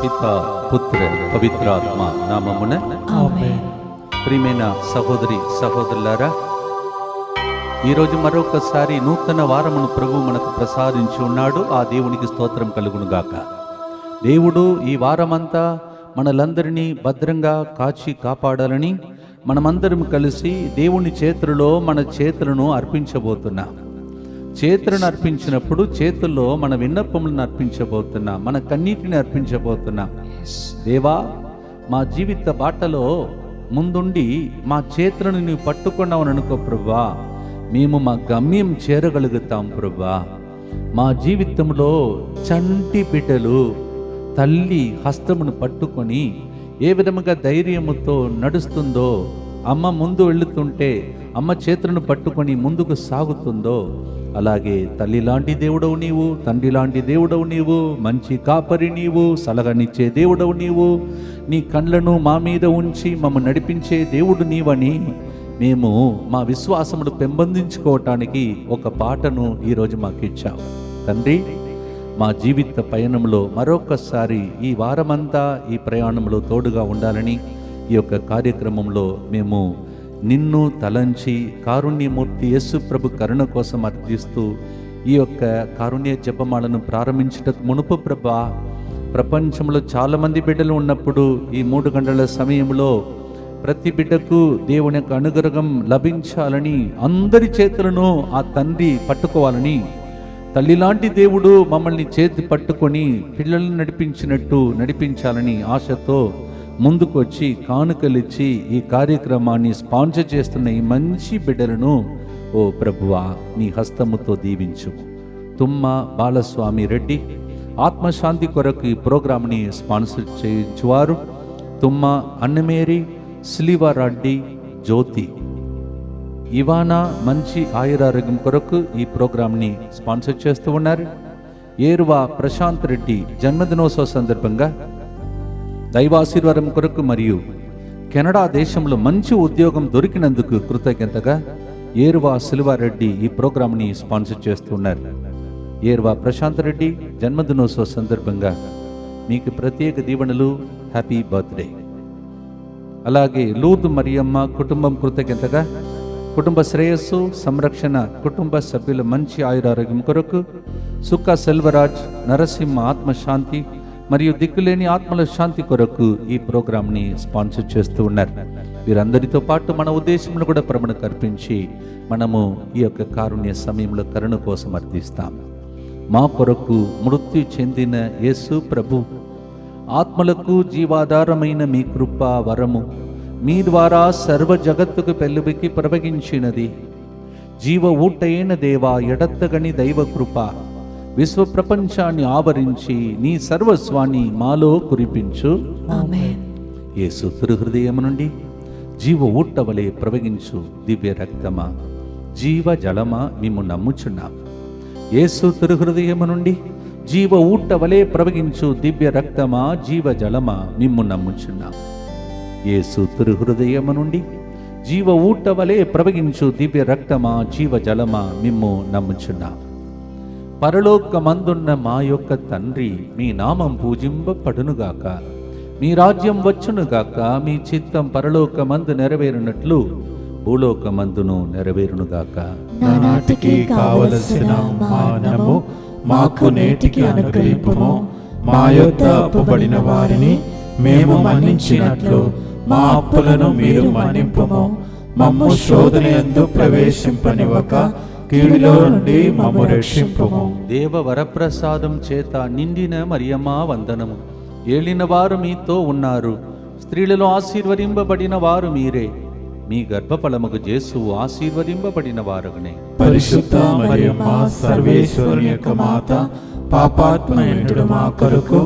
పితా పుత్ర పవిత్రాత్మ నామమున ఆమేన్. ప్రియమైన సహోదరి సహోదరులారా, ఈరోజు మరొకసారి నూతన వారమును ప్రభు మనకు ప్రసాదించి ఉన్నాడు. ఆ దేవునికి స్తోత్రం కలుగునుగాక. దేవుడు ఈ వారమంతా మనలందరినీ భద్రంగా కాచి కాపాడాలని మనమందరం కలిసి దేవుని చేతులలో మన చేతులను అర్పించబోతున్నాం. చేతులను అర్పించినప్పుడు చేతుల్లో మన విన్నపములను అర్పించబోతున్నాం, మన కన్నీటిని అర్పించబోతున్నాం. దేవా, మా జీవిత బాటలో ముందుండి మా చేతులను నీవు పట్టుకున్నావని అనుకో ప్రభువా, మేము మా గమ్యం చేరగలుగుతాం ప్రభువా. మా జీవితంలో చంటి బిడ్డలు తల్లి హస్తమును పట్టుకొని ఏ విధముగా ధైర్యముతో నడుస్తుందో, అమ్మ ముందు వెళుతుంటే అమ్మ చేతులను పట్టుకొని ముందుకు సాగుతుందో, అలాగే తల్లి లాంటి దేవుడవు నీవు, తండ్రి లాంటి దేవుడవు నీవు, మంచి కాపరి నీవు, సలహనిచ్చే దేవుడవు నీవు, నీ కళ్ళను మా మీద ఉంచి మమ్మల్ని నడిపించే దేవుడు నీవని మేము మా విశ్వాసమును పెంపొందించుకోవటానికి ఒక పాటను ఈరోజు మాకు ఇచ్చావు తండ్రి. మా జీవిత పయనంలో మరొకసారి ఈ వారమంతా ఈ ప్రయాణంలో తోడుగా ఉండాలని ఈ యొక్క కార్యక్రమంలో మేము నిన్ను తలంచి కారుణ్యమూర్తి యేసు ప్రభు కరుణ కోసం అర్థిస్తూ ఈ యొక్క కారుణ్య జపమాలను ప్రారంభించటకు మునుపు ప్రభా, ప్రపంచంలో చాలామంది బిడ్డలు ఉన్నప్పుడు ఈ 3 గంటల సమయంలో ప్రతి బిడ్డకు దేవుని యొక్క అనుగ్రహం లభించాలని అందరి చేతులను ఆ తండ్రి పట్టుకోవాలని, తల్లి లాంటి దేవుడు మమ్మల్ని చేతి పట్టుకొని పిల్లల్ని నడిపించినట్టు నడిపించాలని ఆశతో ముందుకు వచ్చి కానుకలిచ్చి ఈ కార్యక్రమాన్ని స్పాన్సర్ చేస్తున్న ఈ మంచి బిడ్డలను ఓ ప్రభువా నీ హస్తముతో దీవించు. తుమ్మ బాలస్వామి రెడ్డి ఆత్మశాంతి కొరకు ఈ ప్రోగ్రాంని స్పాన్సర్ చేయించువారు తుమ్మ అన్నమేరి, సిలివారెడ్డి, జ్యోతి, ఇవానా మంచి ఆయురారోగ్యం కొరకు ఈ ప్రోగ్రాంని స్పాన్సర్ చేస్తూ ఉన్నారు. ఏరువా ప్రశాంత్ రెడ్డి జన్మదినోత్సవ సందర్భంగా దైవాశీర్వాదం కొరకు మరియు కెనడా దేశంలో మంచి ఉద్యోగం దొరికినందుకు కృతజ్ఞతగా ఏరువా సిల్వారెడ్డి ఈ ప్రోగ్రాంని స్పాన్సర్ చేస్తున్నారు. ఏరువా ప్రశాంత్ రెడ్డి జన్మదినోత్సవ సందర్భంగా మీకు ప్రత్యేక దీవెనలు, హ్యాపీ బర్త్డే. అలాగే లూర్దు మరియమ్మ కుటుంబం కృతజ్ఞతగా కుటుంబ శ్రేయస్సు, సంరక్షణ, కుటుంబ సభ్యుల మంచి ఆయురారోగ్యం కొరకు సుక్క సెల్వరాజ్, నరసింహ ఆత్మశాంతి మరియు దిక్కులేని ఆత్మల శాంతి కొరకు ఈ ప్రోగ్రాంని స్పాన్సర్ చేస్తూ ఉన్నారు. వీరందరితో పాటు మన ఉద్దేశంలో కూడా ప్రభువుకు అర్పించి మనము ఈ యొక్క కారుణ్య సమయంలో కరుణ కోసం అర్థిస్తాం. మా కొరకు మృత్యు చెందిన యేసు ప్రభు, ఆత్మలకు జీవాధారమైన మీ కృప వరము మీ ద్వారా సర్వ జగత్తుకు పెళ్ళుబికి ప్రవగించినది. జీవ ఊటైన దేవా, ఎడత్తగని దైవ కృప విశ్వ ప్రపంచాన్ని ఆవరించి నీ సర్వస్వాన్ని మాలో కురిపించు. ఆమేన్. యేసు తిరుహృదయం నుండి జీవ ఊట వలె ప్రవగించు దివ్య రక్తమా, జీవ జలమా మిమ్ము నమ్ముచున్నాం. యేసు తిరుహృదయం నుండి జీవ ఊట వలె ప్రవగించు దివ్య రక్తమా, జీవ జలమా మిమ్ము నమ్ముచున్నాం. యేసు తిరుహృదయం నుండి జీవ ఊట వలె ప్రవగించు దివ్య రక్తమా, జీవ జలమా మిమ్ము నమ్ముచున్నాం. పరలోకమందున్న మా యొక్క తండ్రి, మీ నామం పూజింపబడునుగాక, మీ రాజ్యం వచ్చునుగాక, మీ చిత్తం పరలోకమందు నెరవేరునట్లు భూలోకమందును నెరవేరునుగాక. నానాటికి కావలసిన మానము మాకు నేటికి అనుగ్రహింపుము. మా యొద్ద అప్పుబడిన వారిని మేము మన్నించినట్లు మా అప్పులను మీరు మన్నింపుము. మమ్ము శోధనయందు ప్రవేశింపనివ్వక కీడులో నుండి మమ్ము రక్షింపుము. దేవ వరప్రసాదం చేత నిండిన మరియమ్మా వందనము. ఏలిన వారు మీతో ఉన్నారు, స్త్రీలలో ఆశీర్వదింపబడిన వారు మీరే, మీ గర్భఫలముకు యేసు ఆశీర్వదింపబడిన వారగనే. పరిశుద్ధ మరియమ్మ సర్వేశ్వరుని యొక్క మాత, పాపాత్మయుడు మా కొరకు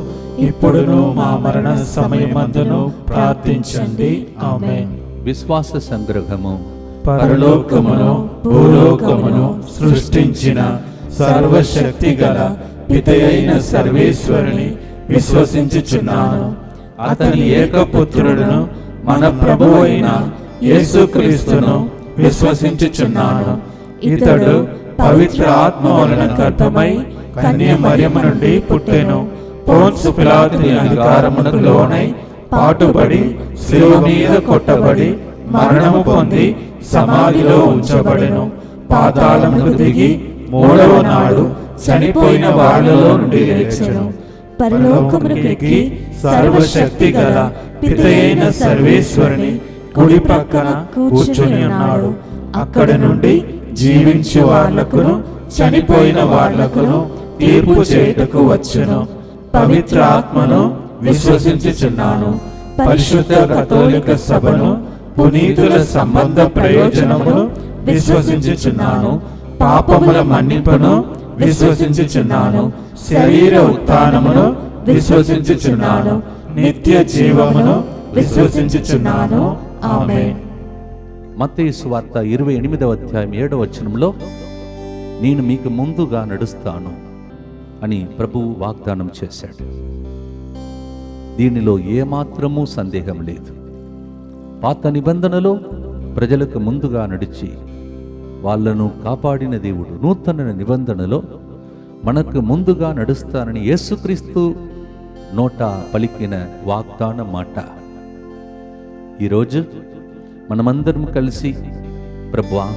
ఇప్పుడును మా మరణ సమయమందును ప్రార్థించండి. ఆమేన్. విశ్వాస సంగ్రహము. పరలోకమును భూలోకమును సృష్టించిన సర్వశక్తి గల పితయైన సర్వేశ్వరుని విశ్వసించుచున్నాను. అతని ఏకపుత్రుడును మన ప్రభువైన యేసుక్రీస్తును విశ్వసించుచున్నాను. ఇతడు పవిత్ర ఆత్మ వలన గర్భమై కన్య మరియమ్మ నుండి పుట్టెను. పోన్సు పిలాతుని అధికారమునకు లోనై పాటుపడి శిలువ మీద కొట్టబడి మరణము పొంది సమాధిలో ఉంచబడెను. పాతాళమునకు దిగి మూడవ నాడు చనిపోయిన వాళ్ళలో నుండి లేచెను. పరలోకమునకు ఎక్కి సర్వశక్తి గల పితయైన సర్వేశ్వరుని కుడి ప్రక్కన కూర్చుని ఉన్నాడు. అక్కడ నుండి జీవించే వాళ్లకును చనిపోయిన వాళ్లకును తీర్పు చేయుటకు వచ్చును. పవిత్ర ఆత్మను విశ్వసించుచున్నాను. పరిశుద్ధ కథోలిక సభను, పునీతుల సంబంధ ప్రయోజనమును విశ్వసించుచున్నాను. పాపముల మన్నింపును విశ్వసించుచున్నాను. శరీర ఉత్థానమును విశ్వసించుచున్నాను. నిత్య జీవమును విశ్వసించుచున్నాను. ఆమేన్. మత్తయి సువార్త 28వ అధ్యాయం 7వ వచనంలో నేను మీకు ముందుగా నడుస్తాను అని ప్రభువు వాగ్దానం చేశాడు. దీనిలో ఏమాత్రమూ సందేహం లేదు. పాత నిబంధనలో ప్రజలకు ముందుగా నడిచి వాళ్ళను కాపాడిన దేవుడు నూతన నిబంధనలో మనకు ముందుగా నడుస్తానని యేసుక్రీస్తు నోట పలికిన వాగ్దాన మాట ఈరోజు మనమందరం కలిసి ప్రభువా,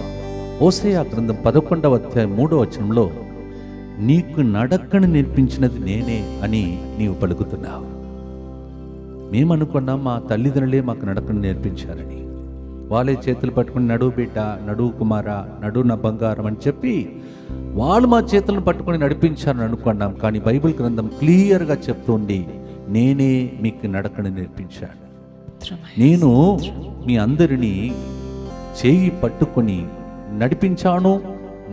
హోసేయ గ్రంథం 11వ అధ్యాయం 3వ వచనంలో నీకు నడకను నేర్పించినది నేనే అని నీవు పలుకుతున్నావు. మేమనుకున్నాం మా తల్లిదండ్రులే మాకు నడకను నేర్పించారని. వాళ్ళే చేతులు పట్టుకుని నడువు బిడ్డ, నడువు కుమారా, నడువు నా బంగారం అని చెప్పి వాళ్ళు మా చేతులను పట్టుకొని నడిపించారని అనుకున్నాం. కానీ బైబిల్ గ్రంథం క్లియర్గా చెప్తోంది, నేనే మీకు నడకను నేర్పించాను. నేను మీ అందరినీ చేయి పట్టుకొని నడిపించాను,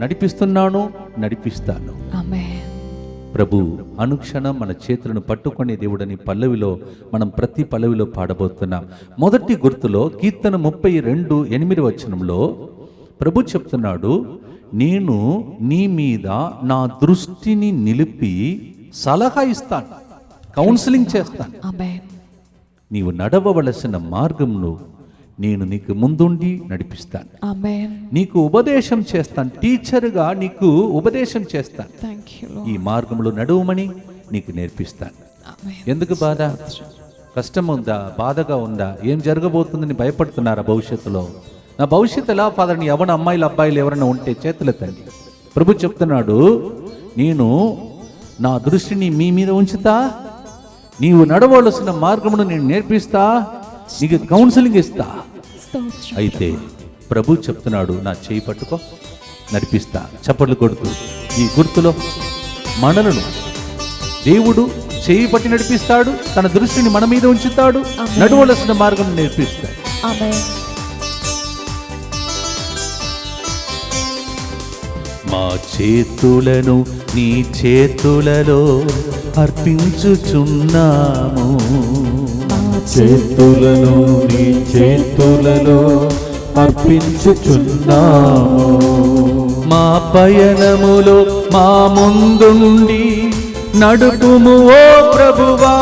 నడిపిస్తున్నాను, నడిపిస్తాను. ప్రభు అనుక్షణం మన చేతులను పట్టుకునే దేవుడని పల్లవిలో మనం ప్రతి పల్లవిలో పాడబోతున్నాం. మొదటి గుర్తులో కీర్తన 32:8 వచనంలో ప్రభు చెప్తున్నాడు, నేను నీ మీద నా దృష్టిని నిలిపి సలహా ఇస్తాను, కౌన్సిలింగ్ చేస్తాను. నీవు నడవవలసిన మార్గంను నేను నీకు ముందుండి నడిపిస్తాను. నీకు ఉపదేశం చేస్తాను, టీచర్గా నీకు ఉపదేశం చేస్తాను. ఈ మార్గంలో నడువమని నీకు నేర్పిస్తాను. ఎందుకు బాధ? కష్టం ఉందా? బాధగా ఉందా? ఏం జరగబోతుందని భయపడుతున్నారా? భవిష్యత్తులో నా భవిష్యత్తు ఎలా ఫాదర్? నీ ఎవరి అమ్మాయిలు అబ్బాయిలు ఎవరైనా ఉంటే చేతులెత్తండి. ప్రభు చెప్తున్నాడు, నేను నా దృష్టిని మీ మీద ఉంచుతా, నీవు నడవలసిన మార్గమును నేను నేర్పిస్తా, నీకు కౌన్సిలింగ్ ఇస్తా. అయితే ప్రభు చెప్తున్నాడు, నా చేయి పట్టుకో, నడిపిస్తా. చప్పట్లు కొడుతూ ఈ గుర్తులో మనలను దేవుడు చేయి పట్టి నడిపిస్తాడు, తన దృష్టిని మన మీద ఉంచుతాడు, నడవలసిన మార్గం నేర్పిస్తాడు. మా చేతులను నీ చేతులలో అర్పించుచున్నాము, చేతులను నీ చేతులలో అర్పించుచున్నాము. మా పయనములో మా ముందుండి నడుపుము ఓ ప్రభువా,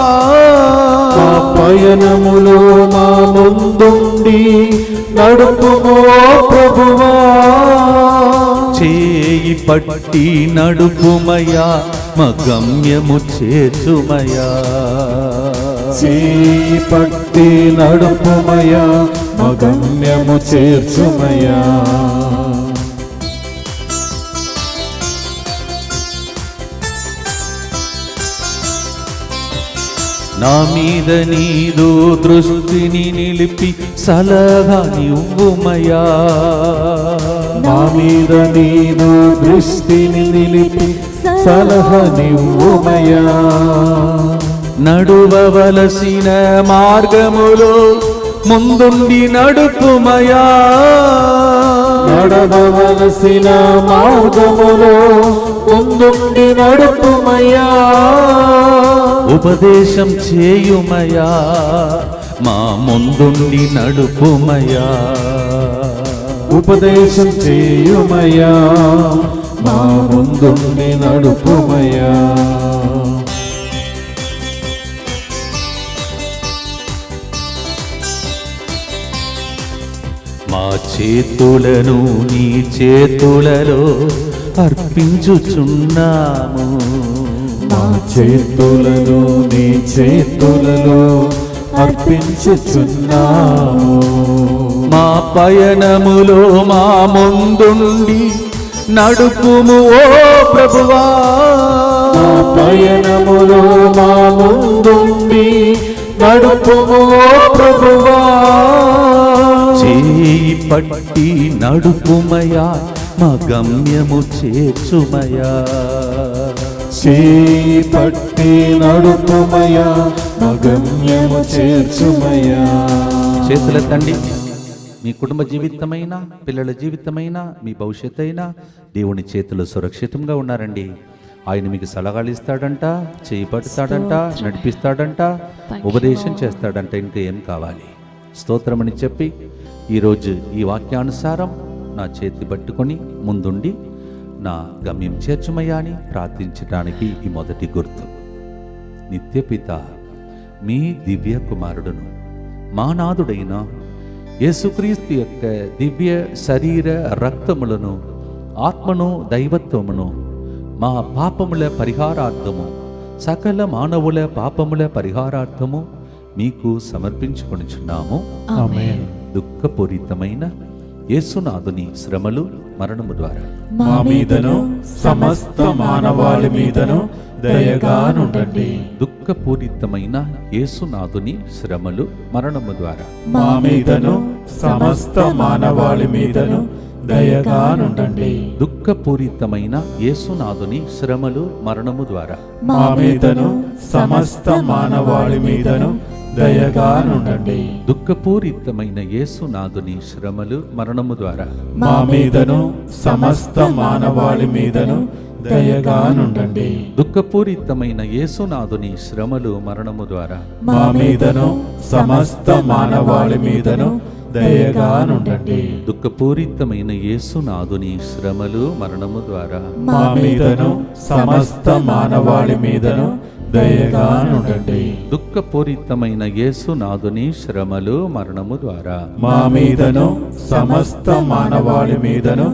మా పయనములో మా ముందుండి నడుపుము ఓ ప్రభువా. చేయి పట్టి నడుపుమయా, మా గమ్యము చేర్చుమయా. చేయి పట్టి నడుపుమయా, మా గమ్యము చేర్చుమయా. నా మీద నీదు దృష్టిని నిలిపి సలహా నివ్వుమయా, నా మీద నీదు దృష్టిని నిలిపి సలహా నివ్వుమయా. నడువవలసిన మార్గములో ముందుండి నడుపుమయా, నడవవలసిన మార్గములో ముందుండి నడుపుమయా. ఉపదేశం చేయుమయా, మా ముందుండి నడుపుమయా. ఉపదేశం చేయుమయా, మా ముందుండి నడుపుమయా. మా చేతులను నీ చేతులలో అర్పించుచున్నాము, మా చేతులను నీ చేతులలో అర్పించుచున్నాము. మా పయనములో మా ముందుండి నడుపుము ఓ ప్రభువా. మా పయనములో మా ముందుండి నడుపుము ఓ ప్రభువా. చేయి పట్టి నడుపుమయా, మా గమ్యము చేర్చుమయా. చేయి పట్టి నడుపుమయా, మా గమ్యము చేర్చుమయా. చేతులెత్తండి. మీ కుటుంబ జీవితమైన, పిల్లల జీవితమైన, మీ భవిష్యత్తు అయినా దేవుని చేతులు సురక్షితంగా ఉన్నారండి. ఆయన మీకు సలహాలు ఇస్తాడంట, చేయి పడతాడంట, నడిపిస్తాడంట, ఉపదేశం చేస్తాడంట. ఇంకా ఏం కావాలి? స్తోత్రమని చెప్పి ఈరోజు ఈ వాక్యానుసారం నా చేతి పట్టుకొని ముందుండి నా గమ్యం చేర్చుమయ్యా అని ప్రార్థించడానికి ఈ మొదటి గుర్తు. నిత్యపిత మీ దివ్య కుమారుడును మా నాథుడైన యేసుక్రీస్తు యొక్క దివ్య శరీర రక్తములను, ఆత్మను, దైవత్వమును మా పాపముల పరిహారార్థము, సకల మానవుల పాపముల పరిహారార్థము మీకు సమర్పించుకొనుచున్నాము. ఆమేన్. దుఃఖపూరితమైన యేసునాథుని శ్రమలు, మరణము ద్వారా మా మీదను సమస్త మానవాళి మీదను దయగానుండండి. దుఃఖపూరితమైన యేసునాథుని శ్రమలు, మరణము ద్వారా మా మీదను సమస్త మానవాళి మీదను దయగానుండండి. దుఃఖపూరితమైన యేసునాథుని శ్రమలు, మరణము ద్వారా మా మీదను సమస్త మానవాళి మీదను దయగానుండండి. దుఃఖపూరితమైన యేసునాథుని శ్రమలు, మరణము ద్వారా మా మీదను సమస్త మానవాళి మీదను దయగానుండండి. దుఃఖపూరితమైన యేసునాథుని శ్రమలు, మరణము ద్వారా మా మీదను సమస్త మానవాళి మీదను దయగానుండండి. దుఃఖపూరితమైన యేసునాథుని శ్రమలు, మరణము ద్వారా మా మీదను సమస్త మానవాళి మీదను దయగానుండండి. దుఃఖపూరితమైన యేసునాథుని శ్రమలు, మరణము ద్వారా మా మీదను సమస్త మానవాళి మీదను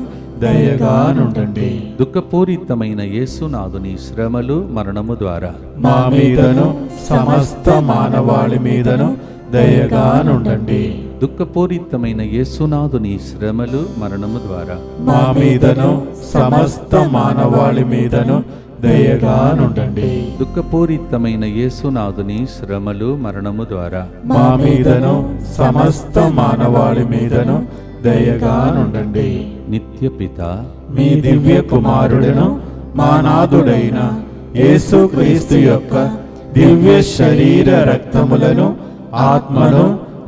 దయగానుండండి. దుఃఖపూరితమైన యేసునాథుని శ్రమలు, మరణము ద్వారా మా మీదను సమస్త మానవాళి మీదను దయగానుండండి. దుఃఖపూరితమైన యేసునాథుని శ్రమలు, మరణము ద్వారా మా మీదను సమస్త మానవాళి మీదను దయగానుండండి. దుఃఖపూరితమైన యేసునాథుని శ్రమలు, మరణము ద్వారా మా మీదను సమస్త మానవాళి మీదను దయగానుండండి. నిత్యపిత మీ దివ్య కుమారుడను మా నాథుడైన యేసుక్రీస్తు యొక్క దివ్య శరీర రక్తములను, ఆత్మను,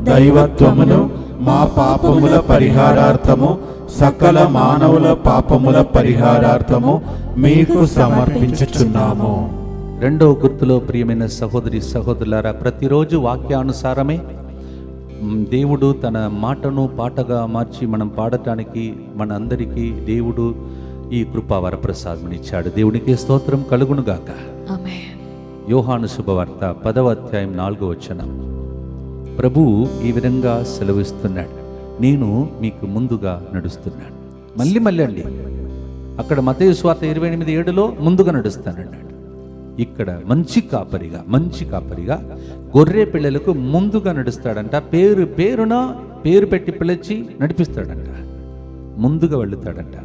దైవత్వమును మా పాపముల పరిహారార్థము, సకల మానవుల పాపముల పరిహారార్థము మీకు సమర్పించుచున్నాము. రెండవ గుర్తులో ప్రియమైన సహోదరి సహోదరులారా, ప్రతిరోజు వాక్యానుసారమే దేవుడు తన మాటను పాటగా మార్చి మనం పాడటానికి మన అందరికీ దేవుడు ఈ కృపా వరప్రసాదమునిచ్చాడు. దేవునికి స్తోత్రం కలుగునుగాక. ఆమేన్. యోహాను శుభవార్త 10వ అధ్యాయం 4వ వచనం. ప్రభువు ఈ విధంగా సెలవిస్తున్నాడు, నేను మీకు ముందుగా నడుస్తున్నాను. మళ్ళీ అండి, అక్కడ మత్తయి సువార్త 28:7లో ముందుగా నడుస్తానన్నాడు. ఇక్కడ మంచి కాపరిగా గొర్రె పిల్లలకు ముందుగా నడుస్తాడంట. పేరు పెట్టి పిలిచి నడిపిస్తాడంట, ముందుగా వెళుతాడంట.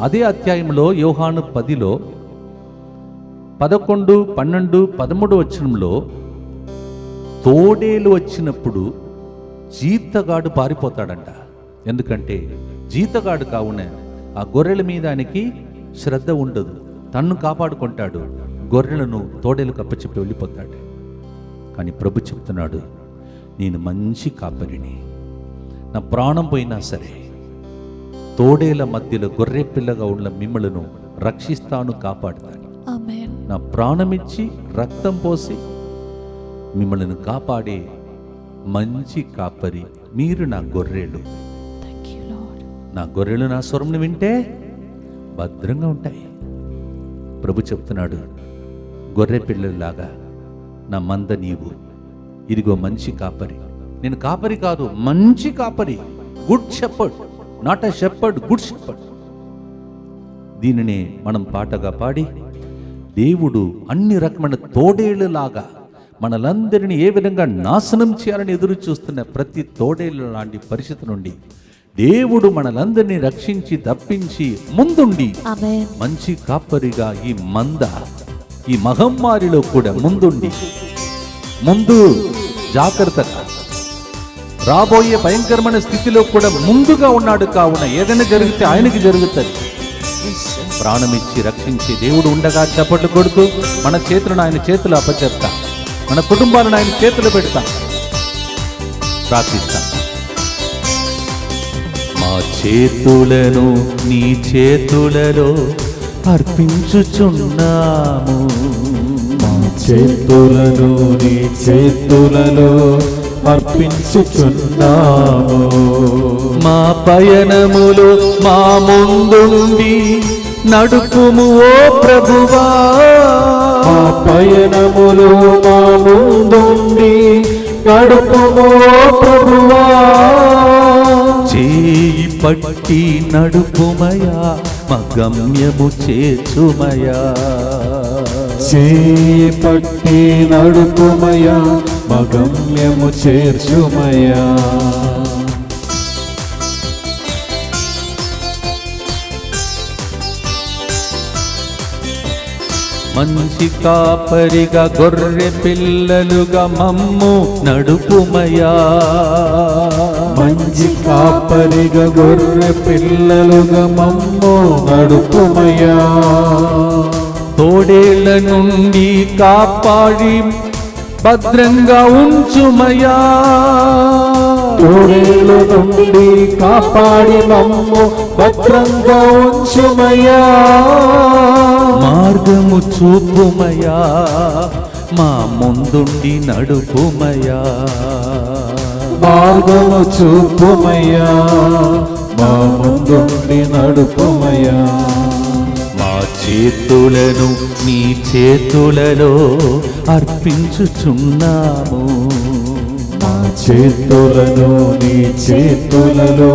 అదే అధ్యాయంలో యోహాను 10లో 11, 12, 13 వచనంలో తోడేలు వచ్చినప్పుడు జీతగాడు పారిపోతాడంట. ఎందుకంటే జీతగాడు కావున ఆ గొర్రెల మీద ఆయనకి శ్రద్ధ ఉండదు, తన్ను కాపాడుకుంటాడు, గొర్రెలను తోడేలకు అప్పచెప్పి వెళ్ళిపోతాడు. కానీ ప్రభు చెప్తున్నాడు, నేను మంచి కాపరిని, నా ప్రాణం పోయినా సరే తోడేల మధ్యలో గొర్రె పిల్లగా ఉన్న మిమ్మలను రక్షిస్తాను, కాపాడుతాను. ఆమేన్. నా ప్రాణమిచ్చి రక్తం పోసి మిమ్మల్ని కాపాడే మంచి కాపరి మీరు. నా గొర్రెలు, థాంక్ యూ లార్డ్. నా గొర్రెలు నా స్వరంను వింటే భద్రంగా ఉంటాయి. ప్రభు చెప్తున్నాడు, గొర్రె పిల్లల్లాగా నా మంద నీవు. ఇదిగో మంచి కాపరి. నేను కాపరి కాదు, మంచి కాపరి, good shepherd, not a shepherd, good shepherd. దీనినే మనం పాటగా పాడి దేవుడు అన్ని రకమైన తోడేళ్లలాగా మనలందరినీ ఏ విధంగా నాశనం చేయాలని ఎదురు చూస్తున్న ప్రతి తోడేళ్ళు లాంటి పరిస్థితి నుండి దేవుడు మనలందరినీ రక్షించి తప్పించి ముందుండి ఆమేన్. మంచి కాపరిగా ఈ మహమ్మారిలో కూడా ముందు జాగ్రత్తగా రాబోయే భయంకరమైన స్థితిలో కూడా ముందుగా ఉన్నాడు. కావున ఏదైనా జరిగితే ఆయనకి జరుగుతుంది. ప్రాణమిచ్చి రక్షించే దేవుడు ఉండగా చప్పట్లు కొడుతూ మన చేతులను ఆయన చేతులు అప్పచెప్తా, మన కుటుంబాలను ఆయన చేతులు పెడతా, ప్రార్థిస్తా. మా చేతులను నీ చేతులలో అర్పించుచున్నాము, మా చేతులను నీ చేతులలో అర్పించుచున్నాము. మా పయనములు మా ముందుండి నడుపుము ఓ ప్రభువా, మా పయనములు మా ముందుండి నడుపుము ఓ ప్రభువా. చేయి పట్టి నడుపుమయా మా గమ్యము చేర్చుమయా, చేయి పట్టి నడుపుమయా మా గమ్యము చేర్చుమయా. మంచి కాపరిగా గొర్రె పిల్లలుగా మమ్ము నడుపుమయా, మంచి కాపరిగా గొర్రె పిల్లలుగా మమ్ము నడుపుమయా. తోడేళ్ల నుండి కాపాడి భద్రంగా ఉంచుమయా, తోడేళ్ళ నుండి కాపాడి మమ్ము భద్రంగా ఉంచుమయా. మార్గము చూపుమయా మా ముందుండి నడుపుమయా, మార్గము చూపుమయ్యా మా ముందుండి నడుపుమయ్యా. మా చేతులను నీ చేతులలో అర్పించుచున్నాము, మా చేతులను నీ చేతులలో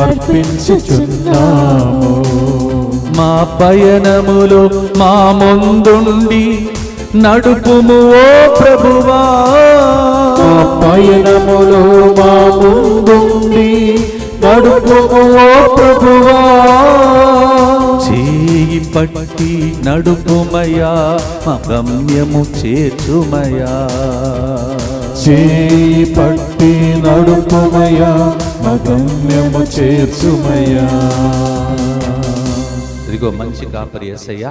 అర్పించుచున్నాము. మా పయనములో మా ముందుండి నడుపుము ఓ ప్రభువా, మా పయనములో మా ముందుండి నడుపుము ఓ ప్రభువా. చేయి పట్టి నడుపుమయా మా గమ్యము చేర్చుమయా, చేయి పట్టి నడుపుమయ్యా మా గమ్యము చేర్చుమయ్యా. ఇదిగో మంచి కాపరి యేసయ్య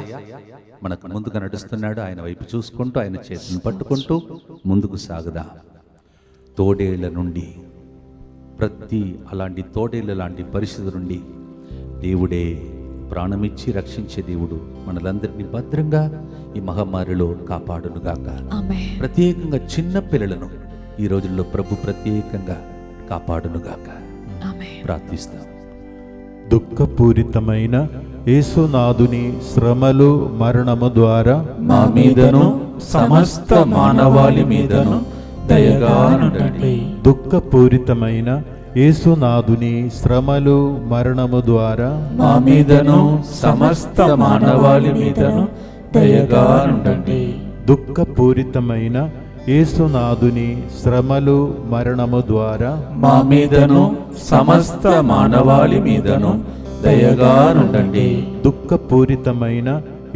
మనకు ముందుగా నడుస్తున్నాడు. ఆయన వైపు చూసుకుంటూ ఆయన చేతిని పట్టుకుంటూ ముందుకు సాగుదా. తోడేళ్ల నుండి ప్రతి అలాంటి తోడేళ్ల లాంటి పరిస్థితి నుండి దేవుడే ప్రాణమిచ్చి రక్షించే దేవుడు మనలందరినీ భద్రంగా ఈ మహమ్మారిలో కాపాడునుగాక. ఆమేన్. ప్రత్యేకంగా చిన్న పిల్లలను ఈ రోజుల్లో ప్రభు ప్రత్యేకంగా కాపాడునుగాక. ఆమేన్. ప్రార్థిస్తాం. దుఃఖపూరితమైన యేసునాథుని శ్రమలు మరణము ద్వారా మా మీదను సమస్త మానవాళి మీదను దయగా నుండండి. దుఃఖపూరితమైన యేసునాథుని శ్రమలు మరణము ద్వారా మా మీదను సమస్త మానవాళి మీదను దయగా నుండండి. దుఃఖపూరితమైన యేసునాథుని శ్రమలు మరణము ద్వారా మా మీదను సమస్త మానవాళి మీదను దయగా నుండండి. దుఃఖపూరితమైన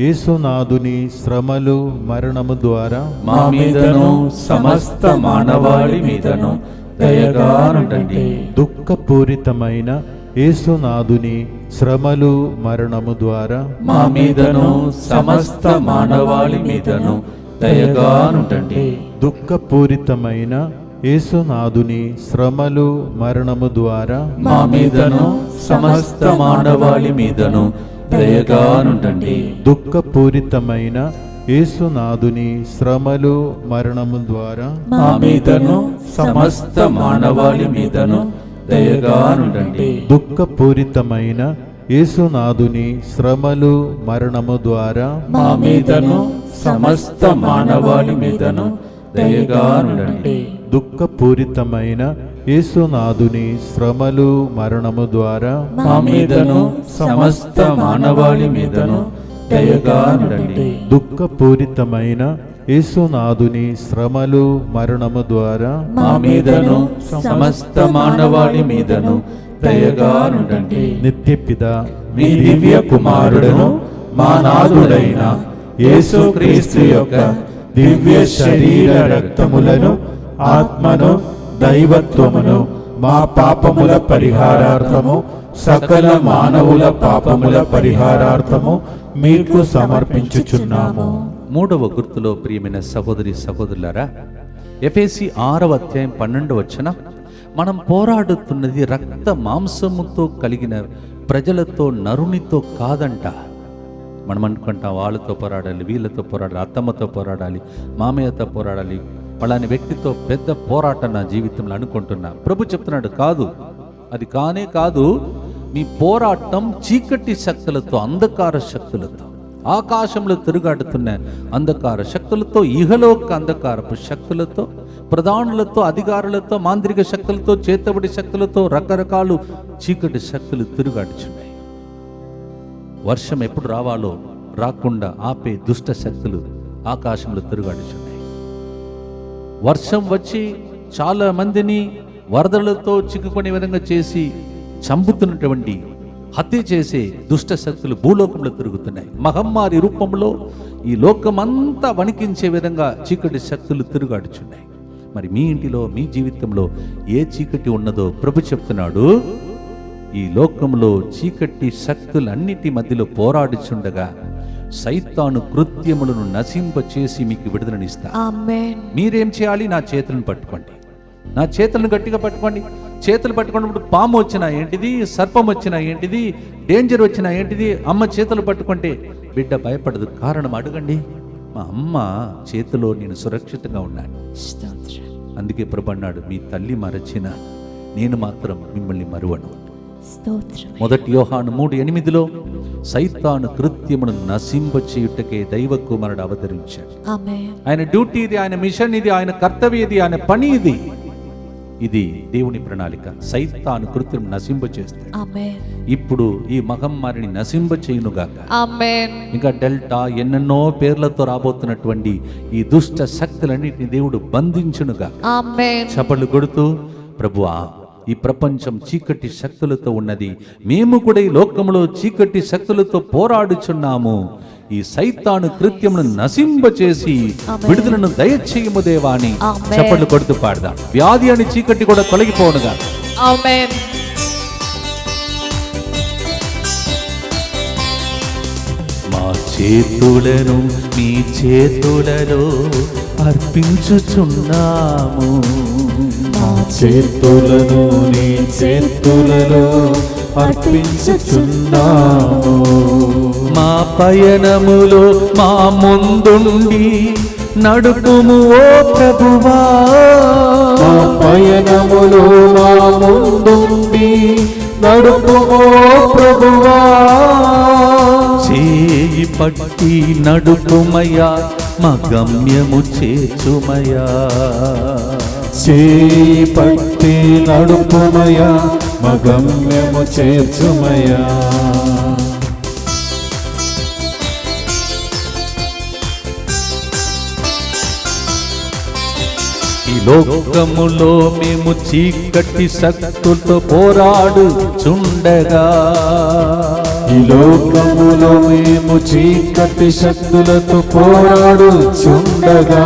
యేసునాథుని శ్రమలు మరణము ద్వారా మా మీదను సమస్త మానవాళి మీదను దయగా నుండండి. దుఃఖపూరితమైన యేసునాథుని శ్రమలు మరణము ద్వారా మా మీదను సమస్త మానవాళి మీదను దయగా నుండండి. దుఃఖపూరితమైన యేసునాథుని శ్రమలు మరణము ద్వారా మా మీదను సమస్త మానవాళి మీదను దయగా నుండండి. దుఃఖపూరితమైన యేసునాథుని శ్రమలు మరణము ద్వారా మా మీదను సమస్త మానవాళి మీదను దయగా నుండండి. దుఃఖపూరితమైన యేసునాథుని శ్రమలు మరణము ద్వారా మా మీదను సమస్త మానవాళి మీదను దయగా నుండండి. దుఃఖపూరితమైన యేసునాథుని శ్రమలు మరణము ద్వారా మా మీదను సమస్త మానవాళి మీదను దయగా ఉండండి. దుఃఖపూరితమైన యేసునాథుని శ్రమలు మరణము ద్వారా మా మీదను సమస్త మానవాళి మీదను దయగా ఉండండి. నిత్యపిత మీ దివ్య కుమారుడును మా నాథుడైన యేసుక్రీస్తు యొక్క దివ్య శరీర రక్తములను ఆత్మను దైవత్వమును మా పాపముల పరిహారార్థము సకల మానవుల పాపముల పరిహారార్థము మీకు సమర్పించుచున్నాము. మూడవ గుర్తులో ప్రియమైన సహోదరి సహోదరులారా, ఎఫెసీ 6వ అధ్యాయం 12వ వచనం, మనం పోరాడుతున్నది రక్త మాంసముతో కలిగిన ప్రజలతో నరునితో కాదంట. మనం అనుకుంటాం వాళ్ళతో పోరాడాలి, వీళ్ళతో పోరాడాలి, అత్తమ్మతో పోరాడాలి, మామయ్యతో పోరాడాలి, వాళ్ళని వ్యక్తితో పెద్ద పోరాటం నా జీవితంలో అనుకుంటున్నా. ప్రభు చెప్తున్నాడు, కాదు, అది కానే కాదు. మీ పోరాటం చీకటి శక్తులతో, అంధకార శక్తులతో, ఆకాశంలో తిరుగాడుతున్న అంధకార శక్తులతో, ఇహలోక అంధకారపు శక్తులతో, ప్రధానులతో, అధికారులతో, మాంత్రిక శక్తులతో, చేతబడి శక్తులతో, రకరకాలు చీకటి శక్తులు తిరుగాడుచున్నాయి. వర్షం ఎప్పుడు రావాలో రాకుండా ఆపే దుష్ట శక్తులు ఆకాశంలో తిరుగాడుచున్నాయి. వర్షం వచ్చి చాలా మందిని వరదలతో చిక్కుకునే విధంగా చేసి చంపుతున్నటువంటి, హత్య చేసే దుష్ట శక్తులు భూలోకంలో తిరుగుతున్నాయి. మహమ్మారి రూపంలో ఈ లోకమంతా వణికించే విధంగా చీకటి శక్తులు తిరుగాడుచున్నాయి. మరి మీ ఇంటిలో, మీ జీవితంలో ఏ చీకటి ఉన్నదో ప్రభు చెప్తున్నాడు, ఈ లోకంలో చీకటి శక్తులన్నిటి మధ్యలో పోరాడుచుండగా సైతాను కృత్యములను నశింపచేసి మీకు విడుదలనిస్తా. ఆమేన్. మీరేం చేయాలి? నా చేతులను పట్టుకోండి, నా చేతులను గట్టిగా పట్టుకోండి. చేతులు పట్టుకున్నప్పుడు పాము వచ్చినా ఏంటిది, సర్పం వచ్చినా ఏంటిది, డేంజర్ వచ్చినా ఏంటిది, అమ్మ చేతులు పట్టుకుంటే బిడ్డ భయపడదు. కారణం అడగండి. మా అమ్మ చేతిలో నేను సురక్షితంగా ఉన్నాను. స్తోత్రం. అందుకే ప్రభు అన్నాడు, మీ తల్లి మరచిన నేను మాత్రం మిమ్మల్ని మరువను. స్తోత్రం. 1 యోహాను 3:8 సైతాను కృత్యమును నశింపచేయుటకే దైవ కుమారుడు అవతరించాడు. ఆమేన్. ఆయన డ్యూటీ ఇది, ఆయన మిషన్ ఇది, ఆయన కర్తవ్యం ఇది, ఆయన పని ఇది. ఇది దేవుని ప్రణాళిక. సైతాను కృత్యం నశింపచేస్తాడు. ఆమేన్. ఇప్పుడు ఈ మహమ్మారిని నశింపచేయునుగాక. ఆమేన్. ఇంకా డెల్టా ఎన్నెన్నో పేర్లతో రాబోతున్నటువంటి ఈ దుష్ట శక్తులన్నిటిని దేవుడు బంధించునుగాక. ఆమేన్. చప్పట్లు కొడుతూ, ప్రభువా, ఈ ప్రపంచం చీకటి శక్తులతో ఉన్నది, మేము కూడా ఈ లోకంలో చీకటి శక్తులతో పోరాడుచున్నాము. ఈ సైతాను కృత్యమును నశింపచేసి విడుదలను దయచేయము దేవా అని చప్పట్లు కొడుతూ పాడదాం. వ్యాధి అని చీకటి కూడా తొలగిపోనుగా. ఆమేన్. మా చేతులను మీ చేతులలో అర్పించుచున్నాము, మా చేతులను నీ చేతులలో అర్పించుచున్నాము. మా పయనములో మా ముందుండి నడుపుము ఓ ప్రభువా, మా పయనములో మా ముందుండి నడుపుమో ప్రభువా. చేయి పట్టి నడుపుమయ్యా, మా గమ్యము చేర్చుమయ్యా. చేయి పట్టి నడుపుమయ్యా, మా గమ్యము చేర్చుమయ్యా. ఈ లోకములో మేము చీకటి శక్తులతో పోరాడుచుండగా, ఈ లోకములో మేము చీకటి శక్తులతో పోరాడుచుండగా,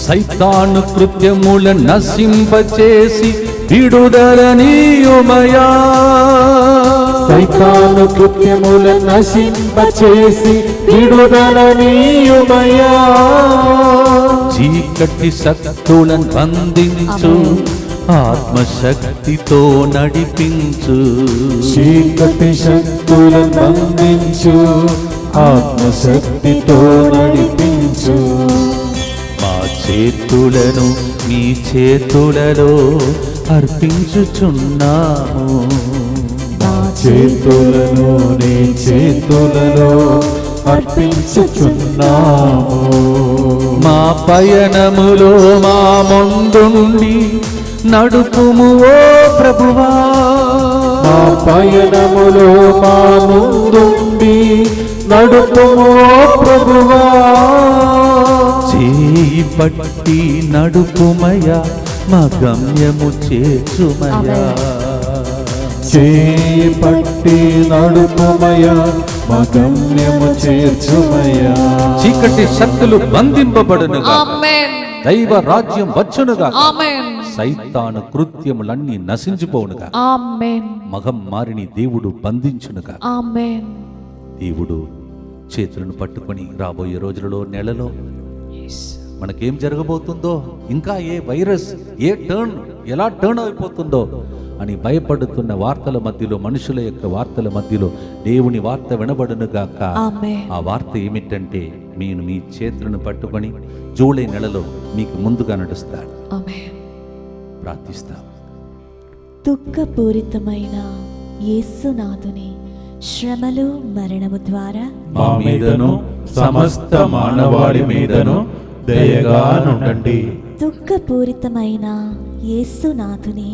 సైతాను కృత్యముల నశింపచేసి విడుదలనీయుమయా. సైతాను కృత్యముల నశింపచేసి విడుదలనీయుమయా. చీకటి శక్తులను బంధించు, ఆత్మశక్తితో నడిపించు. చీకటి శక్తులను బంధించు, ఆత్మశక్తితో నడిపించు. మా చేతులను మీ చేతులలో అర్పించుచున్నాము, మా చేతులను నీ చేతులలో అర్పించుచున్నాము. మా పయనములో మా ముందుండి నడుపుము ఓ ప్రభువా, మా పయనములో మా ముందుండి నడుపుమో ప్రభువా. చేయి పట్టి నడుపుమయా మా గమ్యము చేర్చుమయా. చేయి పట్టి నడుపుమయా మా గమ్యము చేర్చుమయా. చీకటి శక్తులు బంధింపబడునుగా. ఆమేన్. దైవ రాజ్యం వచ్చునుగా. ఆమేన్. సైతాను కృత్యములన్నీ నశించిపోవునుగా. ఆమేన్. మగం మారిని దేవుడు బంధించునుగా. ఆమేన్. దేవుడు చేతులను పట్టుకొని రాబోయే రోజులలో నెలలో మనకేం జరగబోతుందో, ఇంకా ఏ వైరస్ ఎలా టర్న్ అయిపోతుందో అని భయపడుతున్న వార్తల మధ్యలో, మనుషుల యొక్క వార్తల మధ్యలో దేవుని వార్త వినబడునుగాక. ఆమేన్. ఆ వార్త ఏమిటంటే, నేను మీ చేతులను పట్టుకొని జూలై నెలలో మీకు ముందుగా నడుస్తాడు. ఆమేన్. ప్రార్థిస్తాం. దుఃఖపూరితమైన యేసునాథుని శ్రమలు మరణము ద్వారా మా మీదను సమస్త మానవాళి మీదను దయగా నుండండి. దుఃఖపూరితమైన యేసునాథుని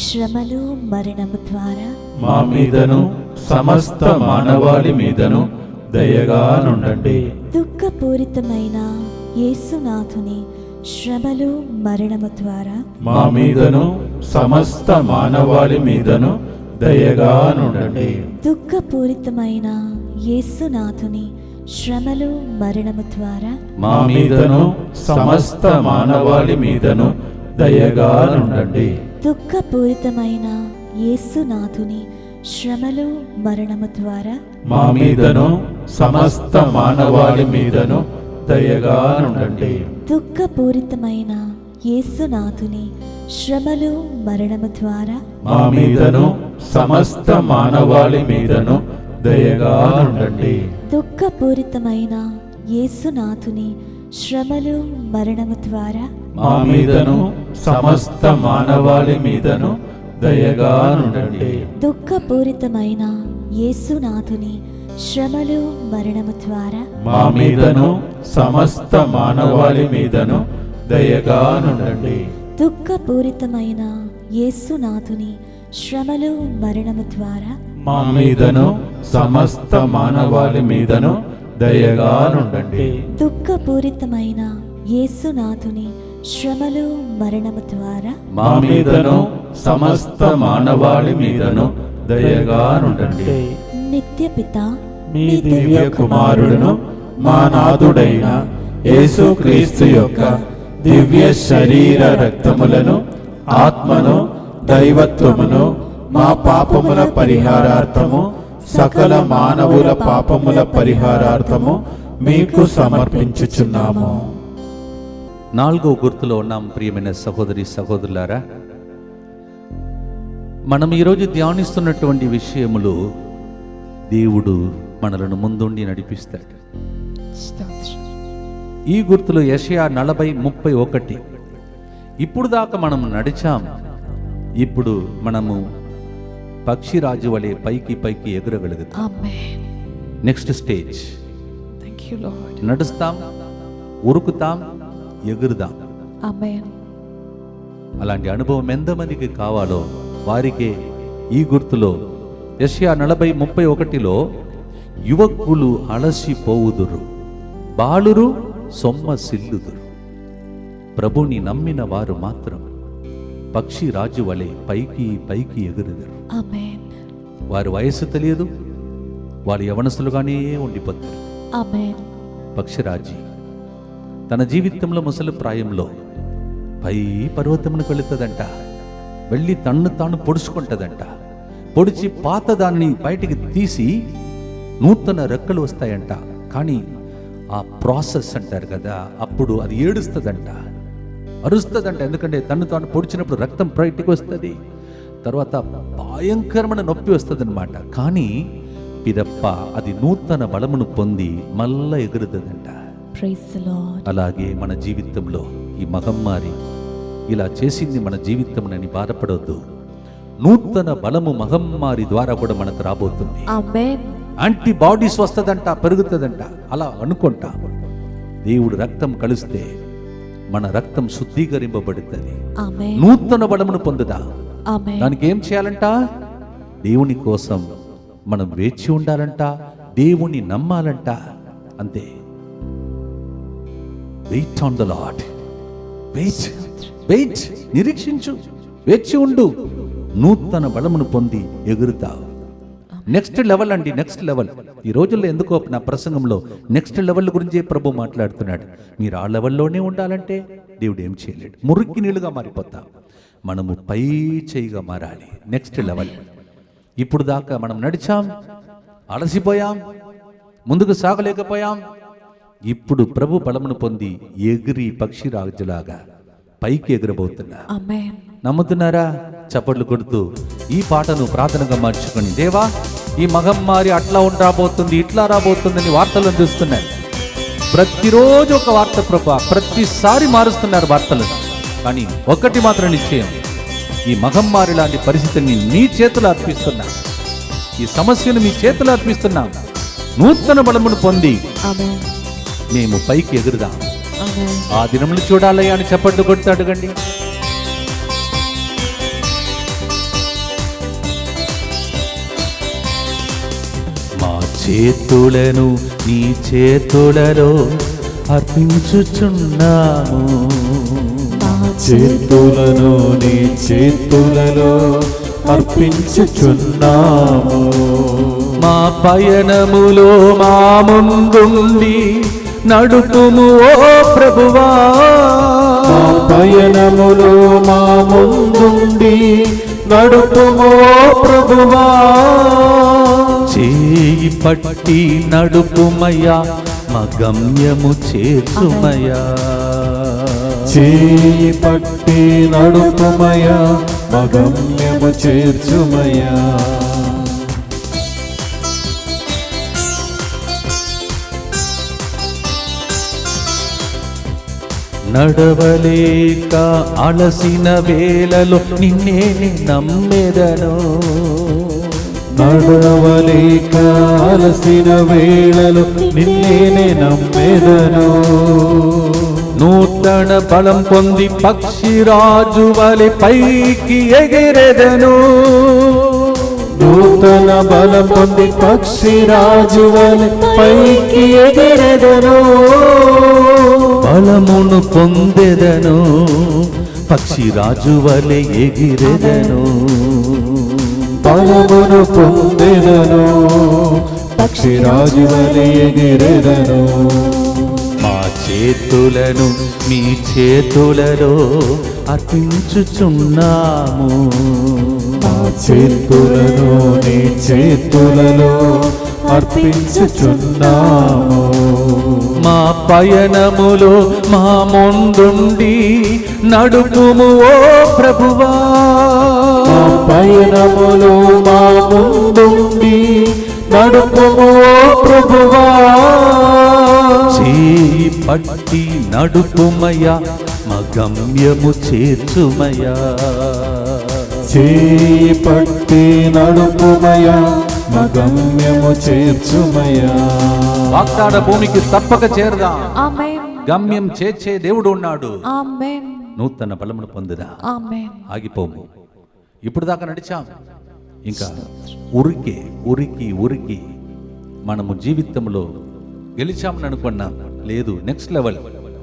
శ్రమలు మరణము ద్వారా మా మీదను సమస్త మానవాళి మీదను దయగా నుండండి. దుఃఖపూరితమైన యేసునాథుని శ్రమలు మరణము ద్వారా మా మీదను సమస్త మానవాళి మీదను దయగా నుండండి. దుఃఖపూరితమైన యేసునాథుని శ్రమలు మరణము ద్వారా మా మీదను సమస్త మానవాళి మీదను దయగా నుండండి. దుఃఖపూరితమైన యేసునాథుని శ్రమలు మరణము ద్వారా మా మీదను సమస్త మానవాళి మీదను దయగా నుండండి. దుఃఖపూరితమైన యేసునాథుని శ్రమలు మరణము ద్వారా మా మీదను సమస్త మానవాళి మీదను దయగా నుండండి. దుఃఖపూరితమైన యేసునాథుని శ్రమలు మరణము ద్వారా మా మీదను సమస్త మానవాళి మీదను దయగా నుండండి. దుఃఖపూరితమైన యేసునాథుని శ్రమలు మరణము ద్వారా మా మీదను సమస్త మానవాళి మీదను దయగా నుండండి. దుఃఖపూరితమైన యేసునాథుని శ్రమలు మరణము ద్వారా మా మీదను సమస్త మానవాళి మీదను దయగా నుండండి. దుఃఖపూరితమైన యేసునాథుని శ్రమలు మరణము ద్వారా మా మీదను సమస్త మానవాళి మీదను దయగా నుండండి. నిత్యపిత మీ దివ్య కుమారుడును మా నాథుడైన యేసుక్రీస్తు యొక్క దివ్య శరీర రక్తములను, ఆత్మను, దైవత్వమును మా పాపముల పరిహారార్థము, సకల మానవుల పాపముల పరిహారార్థము మీకు సమర్పించుచున్నాము. 4వ గుర్తులో ఉన్నాం. ప్రియమైన సహోదరి సహోదరులారా, మనం ఈరోజు ధ్యానిస్తున్నటువంటి విషయములు దేవుడు మనలను ముందుండి నడిపిస్తాడు. స్తోత్రం. ఈ గుర్తులు యెషయా 40:31. ఇప్పుడు దాకా మనం నడిచాం, ఇప్పుడు మనము పక్షిరాజు వలె పైకి పైకి ఎగురగలుగుతాం. Amen. Next stage. Thank you lord. నడుస్తాం, ఉరుకుతాం, ఎగురుదాం. ఆమేన్. అలాంటి అనుభవం ఎంతమందికి కావాలో వారికే ఈ గుర్తులో యెషయా 40:31లో యువకులు అలసిపోవుదురు, బాలురు సొమ్మసిల్లుదురు, ప్రభుని నమ్మిన వారు మాత్రం పక్షి రాజు వలె పైకి పైకి ఎగురుదురు. ఆమేన్. వారి వయస్సు తెలియదు, వాళ్ళు యవనస్తులుగానే ఉండిపోతారు. ఆమేన్. పక్షిరాజి తన జీవితంలో ముసలి ప్రాయంలో పై పర్వతమునకు వెళుతుందంట. వెళ్ళి తన్ను తాను పొడుచుకుంటుందంట. పొడిచి పాత దాన్ని బయటికి తీసి నూతన రెక్కలు వస్తాయంట. కానీ ఆ ప్రాసెస్ అంటారు కదా, అప్పుడు అది ఏడుస్తుందంట, అరుస్తుందంట. ఎందుకంటే తన్ను తాను పొడిచినప్పుడు రక్తం బయటికి వస్తుంది, తర్వాత భయంకరమైన నొప్పి వస్తుంది అనమాట. కానీ పిదప్ప అది నూతన బలమును పొంది మళ్ళా ఎగురుతుందంట. Praise the lord. అలాగే మన జీవితంలో ఈ మహమ్మారి ఇలా చేసింది మన జీవితంని బాధపడవద్దు. నూతన బలము మహమ్మారి ద్వారా కూడా మనకు రాబోతుంది. ఆమేన్. యాంటీబాడీస్ వస్తుందంట, పెరుగుతుందంట. అలా అనుకుంటా. దేవుడు రక్తం కలిస్తే మన రక్తం శుద్ధీకరింపబడుతుంది. ఆమేన్. నూతన బలమును పొందుదా. ఆమేన్. దానికి ఏం చేయాలంట? దేవుని కోసం మనం వేచి ఉండాలంట. దేవుని నమ్మాలంట. అంతే. Wait on the lord. Wait, wait, నిరీక్షించు, వేచి ఉండు, నూతన బలమును పొంది ఎగురుతావు. నెక్స్ట్ లెవెల్ అండి, నెక్స్ట్ లెవెల్. ఈ రోజుల్లో ఎందుకో నా ప్రసంగంలో నెక్స్ట్ లెవెల్ గురించి ప్రభు మాట్లాడుతున్నాడు. మీరు ఆ లెవెల్లోనే ఉండాలంటే దేవుడు ఏం చేయలేడు. మురికి నీళ్ళుగా మారిపోతాం. మనము పై చేయిగా మారాలి. Next level. ఇప్పుడు దాకా మనం నడిచాం, అలసిపోయాం, ముందుకు సాగలేకపోయాం. ఇప్పుడు ప్రభు బలమును పొంది ఎగిరి పక్షిరాజులాగా పైకి ఎగిరబోతున్నా. Amen. నమ్ముతున్నారా? చప్పట్లు కొడుతూ ఈ పాటను ప్రార్థనగా మార్చుకొని, దేవా ఈ మహమ్మారి అట్లా రాబోతుంది, ఇట్లా రాబోతుందని వార్తలను చూస్తున్నారు. ప్రతిరోజు ఒక వార్త ప్రభా, ప్రతిసారి మారుస్తున్నారు వార్తలను. కానీ ఒక్కటి మాత్రం నిశ్చయం, ఈ మహమ్మారి లాంటి పరిస్థితిని నీ చేతులు అర్పిస్తున్నా, ఈ సమస్యను మీ చేతులు అర్పిస్తున్నా. నూతన బలమును పొంది Amen. మేము పైకి ఎగురుదాం. Amen. ఆ దినములు చూడాలయ్యా అని చప్పట్లు కొడుతూ అడగండి. మా చేతులను నీ చేతులలో అర్పించుచున్నాము. చేతులను నీ చేతులలో అర్పించుచున్నాము. మా పయనములో మా ముందుండి నడుపుము ఓ ప్రభువా. మా పయనములో మా ముందుండి నడుపుము ఓ ప్రభువా. చేయి పట్టి నడుపుమయ్యా, మా గమ్యము చేర్చుమయ్యా. చేయి పట్టి నడుపుమయ్యా, మా గమ్యము చేర్చుమయ్యా. నడవలేక అలసిన వేళలో నిన్నే నమ్మెదను. నడవలేక అలసిన వేళలో నిన్నే నమ్మెదను. నూతన బలం పొంది పక్షిరాజు వలె పైకి ఎగిరెదను. నూతన బలం పొంది పక్షిరాజు వలె పైకి ఎగిరెదను. బలమును పొందెదను, పక్షిరాజు వలె ఎగిరెదను. బలమును పొందెదను, పక్షిరాజు వలె ఎగిరెదను. మా చేతులను మీ చేతులలో అర్పించుచున్నాము. మా చేతులను నీ చేతులలో అర్పించుచున్నాము. మా పయనములో మా ముందుండి నడుపుము ఓ ప్రభువా. మా పయనములో మా ముందుండి నడుపుము ఓ ప్రభువా. చేయి పట్టి నడుపుమయ్యా, మా గమ్యము చేర్చుమయ్యా. చేయి పట్టి నడుపుమయ్యా, మా గమ్యము చేర్చుమయ్యా. వాగ్దాన భూమికి తప్పక చేరదా. Amen. గమ్యం చేర్చే దేవుడు ఉన్నాడు. Amen. నూతన బలమును పొందుదా. Amen. ఆగిపోము. ఇప్పుడు దాకా నడిచాం, ఇంకా ఉరికి ఉరికి ఉరికి మనము జీవితంలో గెలిచామని అనుకున్నాం. లేదు, నెక్స్ట్ లెవెల్.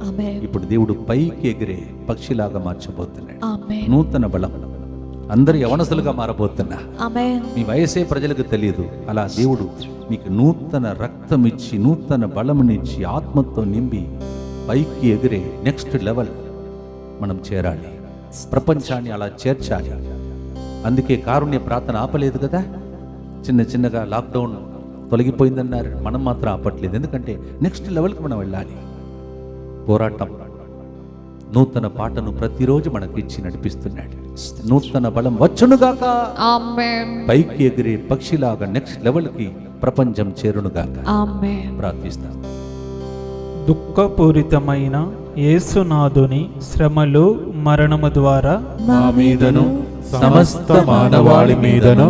Amen. ఇప్పుడు దేవుడు పైకి ఎగిరే పక్షిలాగా మార్చబోతున్నాడు. Amen. నూతన బలం. అందరు యవనస్తులుగా మారబోతున్నా. Amen. మీ వయసే ప్రజలకు తెలియదు. అలా దేవుడు మీకు నూతన రక్తం ఇచ్చి, నూతన బలమునిచ్చి, ఆత్మతో నింపి పైకి ఎగిరే నెక్స్ట్ లెవెల్ మనం చేరాలి. ప్రపంచాన్ని అలా చేర్చాలి. అందుకే కారుణ్య ప్రార్థన ఆపలేదు కదా. చిన్న చిన్నగా లాక్డౌన్ తొలగిపోయిందన్నారు, మనం మాత్రం ఆపట్లేదు. ఎందుకంటే నెక్స్ట్ లెవెల్కి మనం వెళ్ళాలి. పోరాటం. నూతన పాటను ప్రతిరోజు మనకి ఇచ్చి నడిపిస్తున్నాడు. నూతన బలం వచ్చునుగాక. Amen. పైకి ఎగిరే పక్షిలాగా నెక్స్ట్ లెవెల్కి ప్రపంచం చేరునుగాక. Amen. ప్రార్థిస్తాం. దుఃఖపూరితమైన యేసునాథుని శ్రమలు మరణము ద్వారా మా మీదను సమస్త మానవాళి మీదను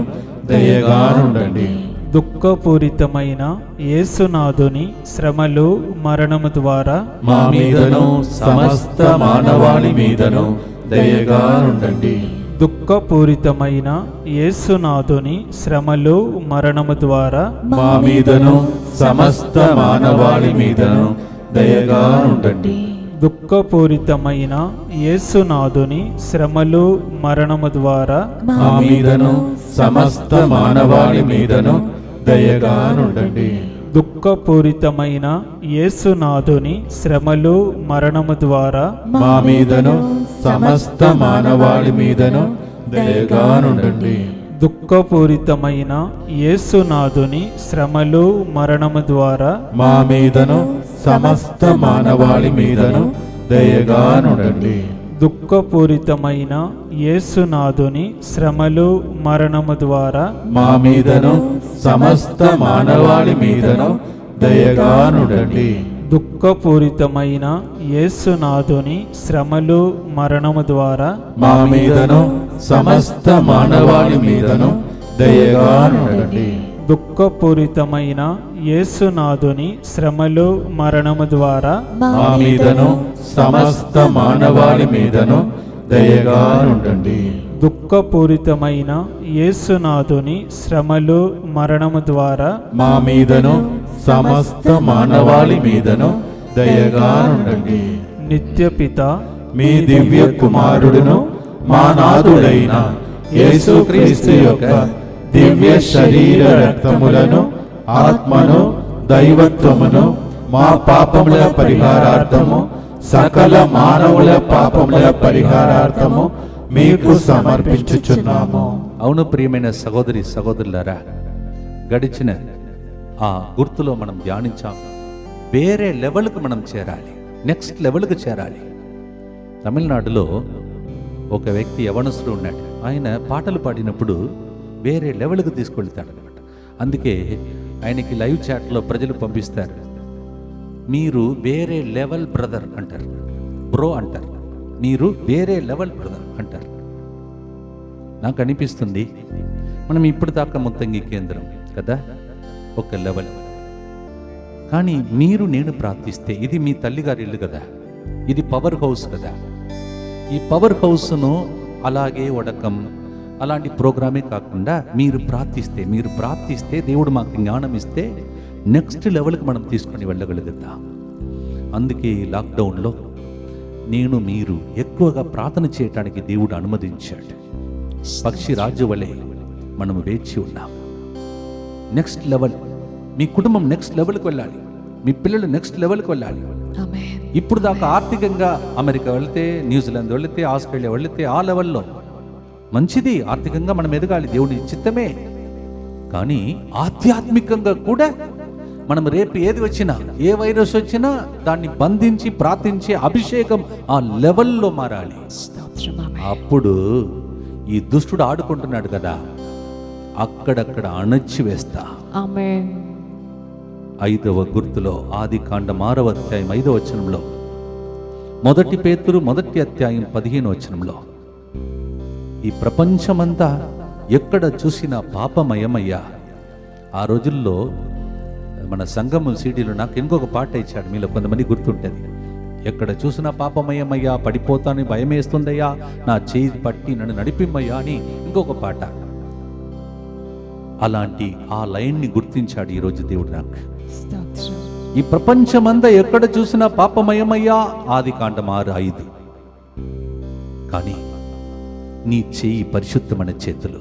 దయగానుండండి. దుఃఖపూరితమైన యేసునాథుని శ్రమలు మరణము ద్వారా మా మీదను సమస్త మానవాళి మీదను దయగానుండండి. దుఃఖ దుఃఖపూరితమైన యేసునాథుని శ్రమలు మరణము ద్వారా మా మీదను సమస్త మానవాళి మీదను దయగా ఉండండి. దుఃఖపూరితమైన యేసునాథుని శ్రమలు మరణము ద్వారా మా మీదను సమస్త మానవాళి మీదను దయగా ఉండండి. దుఃఖపూరితమైన యేసునాథుని శ్రమలు మరణము ద్వారా మా మీదను సమస్త మానవాళి మీదను దయగా ఉండండి. దుఃఖపూరితమైన యేసునాథుని శ్రమలు మరణము ద్వారా మా మీదను సమస్త మానవాళి మీదను దయగా ఉండండి. దుఃఖపూరితమైన యేసునాథుని శ్రమలు మరణము ద్వారా మా మీదను సమస్త మానవాళి మీదను దయగా ఉండండి. దుఃఖపూరితమైన యేసునాథుని శ్రమలు మరణము ద్వారా మా మీదను సమస్త మానవాళి మీదను దయగా ఉండండి. దుఃఖపూరితమైన యేసునాథుని శ్రమలు మరణము ద్వారా మా మీదను సమస్త మానవాళి మీదను దయగా ఉండండి. దుఃఖపూరితమైన యేసునాథుని శ్రమలు మరణము ద్వారా మా మీదను సమస్త మానవాళి మీదను దయగా ఉండండి. నిత్యపిత మీ దివ్య కుమారుడును మా నాథుడైన యేసుక్రీస్తు యొక్క దివ్య శరీర రక్తములను ఆత్మను దైవత్వమును మా పాపముల పరిహారార్థము సకల మానవుల పాపముల పరిహారార్థము మీకు సమర్పించుచున్నాము. అవును ప్రియమైన సహోదరి సహోదరులారా, గడిచిన ఆ గుర్తులో మనం ధ్యానించాం. వేరే లెవెల్కి మనం చేరాలి, నెక్స్ట్ లెవెల్కి చేరాలి. తమిళనాడులో ఒక వ్యక్తి యవనస్తుడు ఉన్నాడు. ఆయన పాటలు పాడినప్పుడు వేరే లెవెల్కి తీసుకెళ్తాడనమాట. అందుకే ఆయనకి లైవ్ చాట్లో ప్రజలు పంపిస్తారు, మీరు వేరే లెవెల్ బ్రదర్ అంటారు, బ్రో అంటారు, మీరు వేరే లెవెల్ బ్రదర్ అంటారు. నాకు అనిపిస్తుంది మనం ఇప్పుడు దాకా ముత్తంగి కేంద్రం కదా, ఒక లెవెల్. కానీ మీరు నేను ప్రార్థిస్తే ఇది మీ తల్లిగారి ఇల్లు కదా, ఇది పవర్ హౌస్ కదా. ఈ పవర్ హౌస్ను అలాగే వడకం అలాంటి ప్రోగ్రామే కాకుండా మీరు ప్రార్థిస్తే దేవుడు మాకు జ్ఞానం ఇస్తే నెక్స్ట్ లెవెల్కి మనం తీసుకొని వెళ్ళగలుగుతాం. అందుకే ఈ లాక్డౌన్లో మీరు ఎక్కువగా ప్రార్థన చేయటానికి దేవుడు అనుమతించాడు. పక్షి రాజు వలె మనం వేచి ఉన్నాం. నెక్స్ట్ లెవెల్, మీ కుటుంబం నెక్స్ట్ లెవెల్కి వెళ్ళాలి, మీ పిల్లలు నెక్స్ట్ లెవెల్కి వెళ్ళాలి. ఇప్పుడు దాకా ఆర్థికంగా అమెరికా వెళితే, న్యూజిలాండ్ వెళితే, ఆస్ట్రేలియా వెళితే ఆ లెవెల్లో మంచిది, ఆర్థికంగా మనం ఎదగాలి, దేవుని చిత్తమే. కానీ ఆధ్యాత్మికంగా కూడా మనం రేపు ఏది వచ్చినా, ఏ వైరస్ వచ్చినా దాన్ని బంధించి ప్రార్థించే అభిషేకం ఆ లెవెల్లో మారాలి. అప్పుడు ఈ దుష్టుడు ఆడుకుంటున్నాడు కదా, అక్కడక్కడ అణచివేస్తా. 5వ గుర్తులో ఆదికాండం 6వ అధ్యాయం 5వ వచనంలో, 1 పేతురు 1వ అధ్యాయం 15వ వచనంలో, ఈ ప్రపంచమంతా ఎక్కడ చూసినా పాపమయమయ్యా. ఆ రోజుల్లో మన సంఘము సీడీలో నాకు ఇంకొక పాట ఇచ్చాడు, మీలో కొంతమంది గుర్తుంటుంది. ఎక్కడ చూసినా పాపమయమయ్యా, పడిపోతానని భయమేస్తుందయ్యా, నా చేయి పట్టి నన్ను నడిపిమ్మయ్యా అని ఇంకొక పాట. అలాంటి ఆ లైన్ని గుర్తించాడు ఈరోజు దేవుడు నాకు. ఈ ప్రపంచమంతా ఎక్కడ చూసినా పాపమయమయ్యా, ఆదికాండం 6:5. కానీ నీ చేయి పరిశుద్ధమైన చేతులు,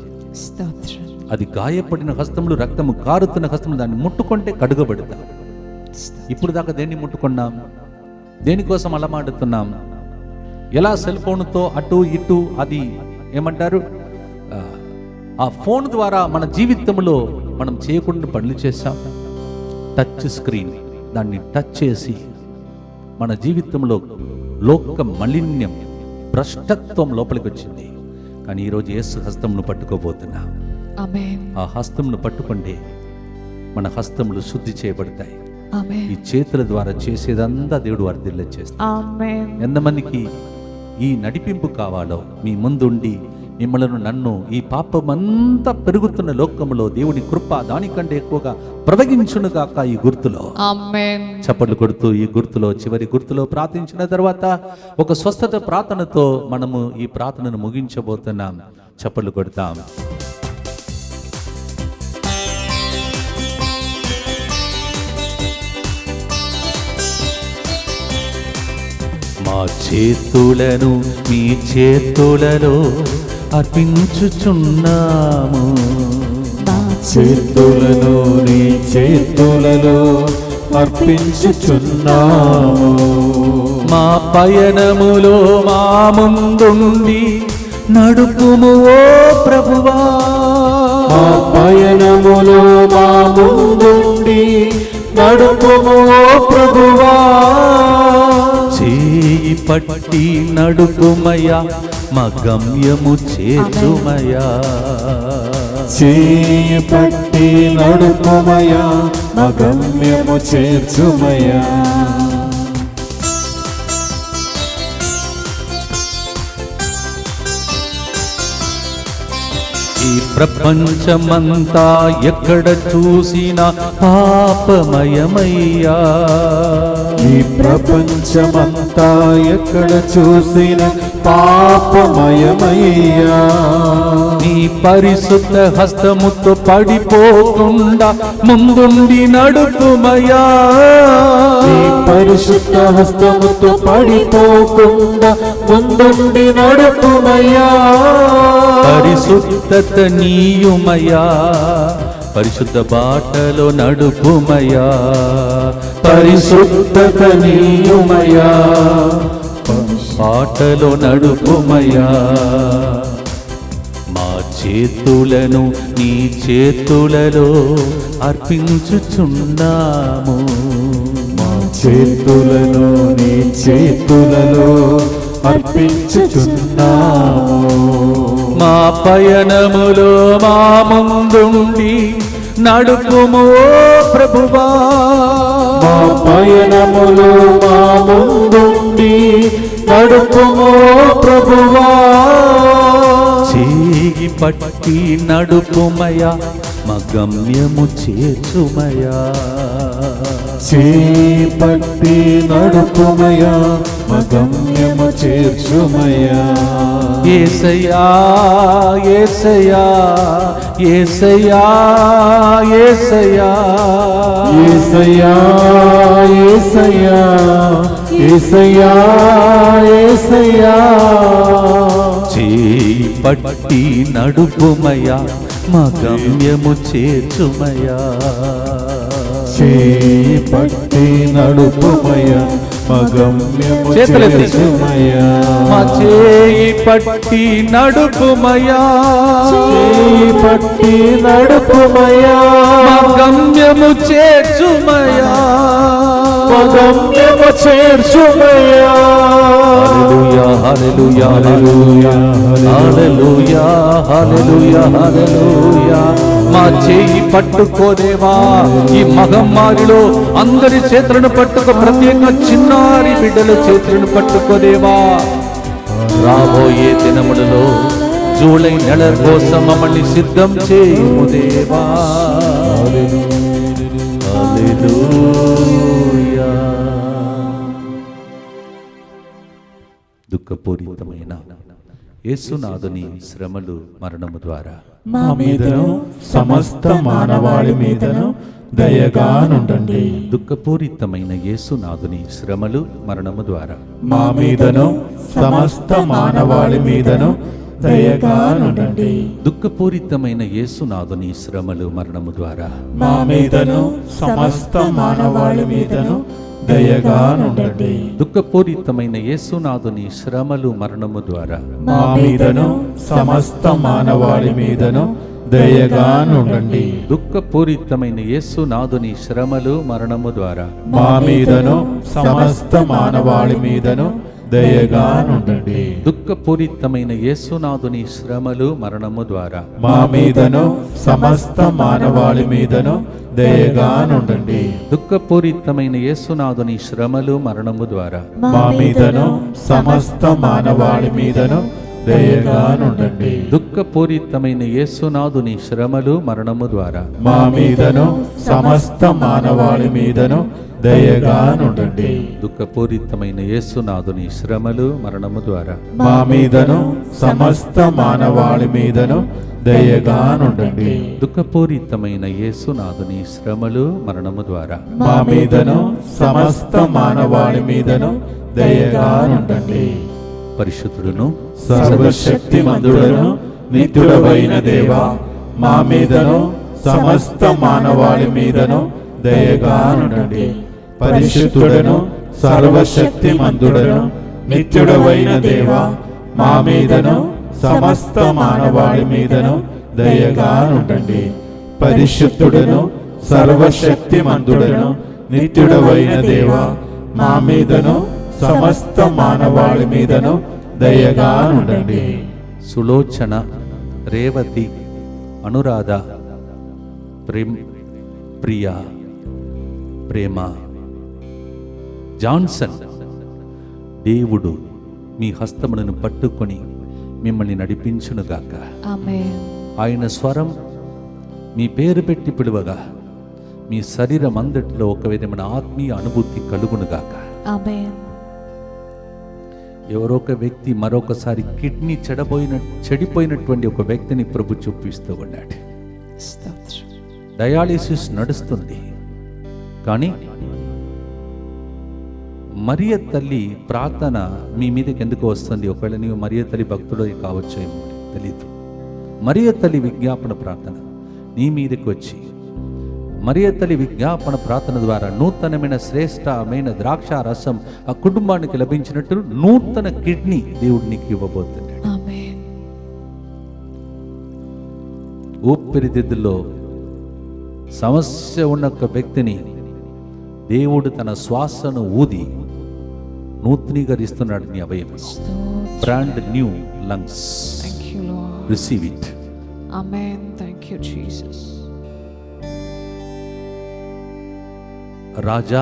అది గాయపడిన హస్తములు, రక్తము కారుతున్న హస్తములు, దాన్ని ముట్టుకుంటే కడుగబడతా. ఇప్పుడు దాకా దేన్ని ముట్టుకున్నాం? దేనికోసం అలమాడుతున్నాం? ఎలా సెల్ ఫోన్తో అటు ఇటు, అది ఏమంటారు, ఆ ఫోన్ ద్వారా మన జీవితంలో మనం చేయకుండా పనులు చేశాం. టచ్ స్క్రీన్, దాన్ని టచ్ చేసి మన జీవితంలో లోక మలిన్యం, భ్రష్టత్వం లోపలికి వచ్చింది. కానీ ఈరోజు యేసు హస్తమును పట్టుకోబోతున్నా. ఆ హస్తమును పట్టుకుంటే మన హస్తములు శుద్ధి చేయబడతాయి. ఈ చేతుల ద్వారా చేసేదంతా దేవుడు వర్ధిల్ల చేస్తాడు. ఎంతమందికి ఈ నడిపింపు కావాలో, మీ ముందుండి మిమ్మలను నన్ను ఈ పాపమంతా పెరుగుతున్న లోకములో దేవుని కృప దానికంటే ఎక్కువగా ప్రవగించునుగాక ఈ గుర్తులో. ఆమేన్. చప్పట్లు కొడుతూ ఈ గుర్తులో, చివరి గుర్తులో ప్రార్థించిన తర్వాత ఒక స్వస్థత ప్రార్థనతో మనము ఈ ప్రార్థనను ముగించబోతున్నాం. చప్పట్లు కొడతాం. మా చేతులను మీ చేతులలో అర్పించుచున్నాము. మా చేతులను నీ చేతులలో అర్పించుచున్నాము. మా పయనములో మా ముందుండి నడుపుము ఓ ప్రభువా. మా పయనములో మా ముందుండి నడుపుము ఓ ప్రభువా. చేయి పట్టి నడుపుమయ్యా, మా గమ్యము చేర్చుమయ్యా. చేయి పట్టి నడుపుమయ్యా, మా గమ్యము చేర్చుమయ్యా. ఈ ప్రపంచమంతా ఎక్కడ చూసినా పాపమయమయ్యా. ఈ ప్రపంచమంతా ఎక్కడ చూసిన పాపమయమయ్యా. నీ పరిశుద్ధ హస్తముతో పడిపోకుండా ముందుండి నడుపుమయ్యా. నీ పరిశుద్ధ హస్తముతో పడిపోకుండా ముందుండి నడుపుమయ్యా. పరిశుద్ధత నీయుమయ్యా, పరిశుద్ధ బాటలో నడుపుమయ్యా. పరిశుద్ధత నీయుమయ్యా, బాటలో నడుపుమయ్యా. మా చేతులను నీ చేతులలో అర్పించుచున్నాము. మా చేతులను నీ చేతులలో అర్పించుచున్నాము. మా పయనములో మా ముందుండి నడుపుము ఓ ప్రభువా. మా పయనములో మా ముందుండి నడుపుము ఓ ప్రభువా. చేయి పట్టి నడుపుమయ్యా, మా గమ్యము చేర్చుమయ్యా. చేయి పట్టి నడుపుమయ్యా, మా గమ్యము చేర్చుమయ్యా. యేసయ్యా యేసయ్యా యేసయ్యా యేసయ్యా యేసయ్యా యేసయ్యా యేసయ్యా యేసయ్యా. చేయి పట్టి నడుపుమయ్యా, మా గమ్యము చేర్చుమయ్యా. చేయి పట్టి నడుపుమయ్యా, మా గమ్యము చేతులెత్తి. చేర్చుమయ్యా. మా చేయి పట్టి నడుపుమయ్యా, చేయి పట్టి నడుపుమయ్యా, మా గమ్యము చేర్చుమయ్యా. మా గమ్యము చేర్చుమయ్యా. హల్లెలూయా హల్లెలూయా హల్లెలూయా హల్లెలూయా హల్లెలూయా. మా చేయి పట్టుకోదేవా, ఈ మహమ్మారిలో అందరి చేతులను పట్టుకో, ప్రత్యేకంగా చిన్నారి బిడ్డల చేతులను పట్టుకోదేవా. రాబోయే దినములలో జూలై నెల కోసం మమ్మల్ని సిద్ధం చేయుము దేవా. హల్లెలూయా. దుఃఖపూరితమైన యేసునాథుని శ్రమలు మరణము ద్వారా మా మీదను సమస్త మానవాళి మీదను దయగానుండండి. దుఃఖపూరితమైన యేసునాథుని శ్రమలు మరణము ద్వారా మా మీదను సమస్త మానవాళి మీదను దయగానుండండి. దుఃఖపూరితమైన యేసునాథుని శ్రమలు మరణము ద్వారా మా మీదను సమస్త మానవాళి మీదను దయగానుండండి. దుఃఖపూరితమైన యేసునాథుని శ్రమలు మరణము ద్వారా మా మీదను సమస్త మానవాళి మీదను దయగానుండండి. దుఃఖపూరితమైన యేసునాథుని శ్రమలు మరణము ద్వారా మా మీదను సమస్త మానవాళి మీదను దయగానుండండి. దుఃఖపూరితమైన యేసునాథుని శ్రమలు మరణము ద్వారా మా మీదను సమస్త మానవాళి మీదను దయగానుండండి. దుఃఖపూరితమైన యేసునాథుని శ్రమలు మరణము ద్వారా మా మీదను సమస్త మానవాళి మీదను దయగానుండండి. దుఃఖపూరితమైన యేసునాథుని శ్రమలు మరణము ద్వారా మా మీదను సమస్త మానవాళి మీదను దయగానుండండి. దుఃఖపూరితమైన యేసునాథుని శ్రమలు మరణము ద్వారా మా మీదను సమస్త మానవాళి మీదను దయగానుండండి. దుఃఖపూరితమైన యేసునాథుని శ్రమలు మరణము ద్వారా మా మీదను సమస్త మానవాళి మీదను దయగానుండండి. పరిశుద్ధుడును సర్వశక్తిమంతుడను నిత్యుడవైన దేవా, మా మీదను సమస్త మానవాళి మీదను దయగానుండండి. పరిశుద్ధుడను సర్వశక్తిమంతుడను నిత్యుడవైన దేవా, మా మీదను సమస్త మానవాళి మీదను దయగానుండండి. పరిశుద్ధుడను సర్వశక్తిమంతుడను నిత్యుడవైన దేవా, మా మీదను సమస్త మానవాళి మీదను దయగానుండండి. సులోచన, రేవతి, అనురాధ, ప్రియా, ప్రేమ, జాన్సన్, దేవుడు మీ హస్తములను పట్టుకొని మిమ్మల్ని నడిపించునుగాక. ఆమేన్. ఆయన స్వరం మీ పేరు పెట్టి పిలువగా మీ శరీరం అంతటిలో ఒక విధమైన ఆత్మీయ అనుభూతి కలుగునుగాక. ఆమేన్. ఎవరో ఒక వ్యక్తి మరొకసారి కిడ్నీ చెడిపోయినటువంటి ఒక వ్యక్తిని ప్రభు చూపిస్తూ ఉన్నాడు. స్తోత్రం. డయాలిసిస్ నడుస్తుంది, కానీ మరియ తల్లి ప్రార్థన మీ మీదకి ఎందుకు వస్తుంది? ఒకవేళ నీవు మరియ తల్లి భక్తుడు కావచ్చు, ఏమో తెలియదు. మరియ తల్లి విజ్ఞాపన ప్రార్థన నీ మీదకి వచ్చి మరియ తల్లి విజ్ఞాపన ప్రార్థన ద్వారా నూతనమైన శ్రేష్టమైన ద్రాక్ష రసం ఆ కుటుంబానికి లభించినట్టు నూతన కిడ్నీ దేవుడు నీకు ఇవ్వబోతున్నాడు. ఆమేన్. ఊపిరితిత్తుల్లో సమస్య ఉన్న ఒక వ్యక్తిని దేవుడు తన శ్వాసను ఊది నూతనీకరిస్తున్నాడు. నీ అవయవం స్తోత్రం. Brand new lungs. Thank you, Lord. Receive it. Amen. Thank you, Jesus. రాజా,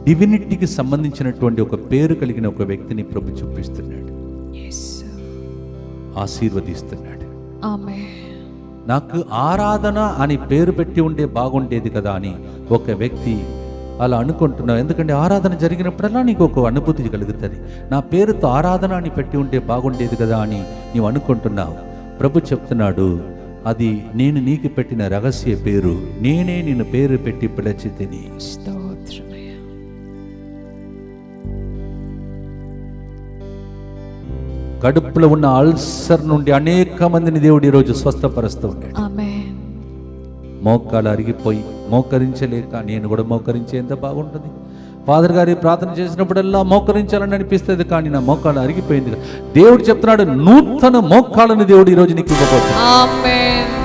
డివినిటీకి సంబంధించినటువంటి ఒక పేరు కలిగిన ఒక వ్యక్తిని ప్రభు చూపిస్తున్నాడు, Yes, sir. ఆశీర్వదిస్తున్నాడు. Amen. నాకు ఆరాధన అని పేరు పెట్టి ఉంటే బాగుండేది కదా అని ఒక వ్యక్తి అలా అనుకుంటున్నావు. ఎందుకంటే ఆరాధన జరిగినప్పుడల్లా నీకు ఒక అనుభూతి కలుగుతుంది. నా పేరుతో ఆరాధన అని పెట్టి ఉంటే బాగుండేది కదా అని నీవు అనుకుంటున్నావు. ప్రభు చెప్తున్నాడు, అది నేను నీకు పెట్టిన రహస్య పేరు. నేనే నిన్ను పేరు పెట్టి పిలిచి తిని. స్తోత్రమయ్యా. కడుపులో ఉన్న అల్సర్ నుండి అనేక మందిని దేవుడు ఈరోజు స్వస్థపరుస్తూ ఉన్నాడు. ఆమేన్. మోకాలు అరిగిపోయి మోకరించలేక, నేను కూడా మోకరించే ఎంత బాగుంటుంది. ఫాదర్ గారి ప్రార్థన చేసినప్పుడల్లా మోకరించాలని అనిపిస్తుంది, కానీ నా మోకాలు అరిగిపోయింది. దేవుడు చెప్తున్నాడు, నూతన మోకాళ్ళని దేవుడు ఈరోజు నీకు ఇవ్వబోతున్నాడు. ఆమేన్.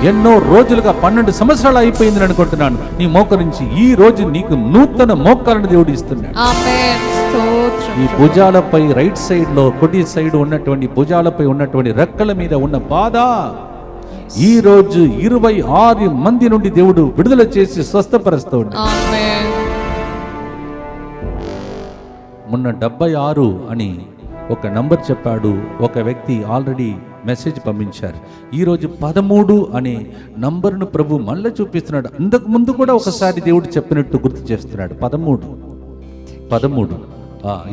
ఎన్నో రోజులుగా 12 సంవత్సరాలు అయిపోయిందని అనుకుంటున్నాను. నీ మోకరించి ఈ రోజు నీకు నూతన మోకాళ్ళని దేవుడు ఇస్తున్నాడు. ఆమేన్. స్తోత్రం. ఈ భుజాలపై రైట్ సైడ్ లో కుడి సైడ్ ఉన్నటువంటి భుజాలపై ఉన్నటువంటి రెక్కల మీద ఉన్న బాధ ఈ రోజు 26 మంది నుండి దేవుడు విడుదల చేసి స్వస్థపరుస్తూ ఉన్నాడు. ఆమేన్. మొన్న 76 అని ఒక నంబర్ చెప్పాడు. ఒక వ్యక్తి ఆల్రెడీ మెసేజ్ పంపించారు. ఈరోజు 13 అనే నంబర్ను ప్రభు మళ్ళీ చూపిస్తున్నాడు. అంతకు ముందు కూడా ఒకసారి దేవుడు చెప్పినట్టు గుర్తు చేస్తున్నాడు. 13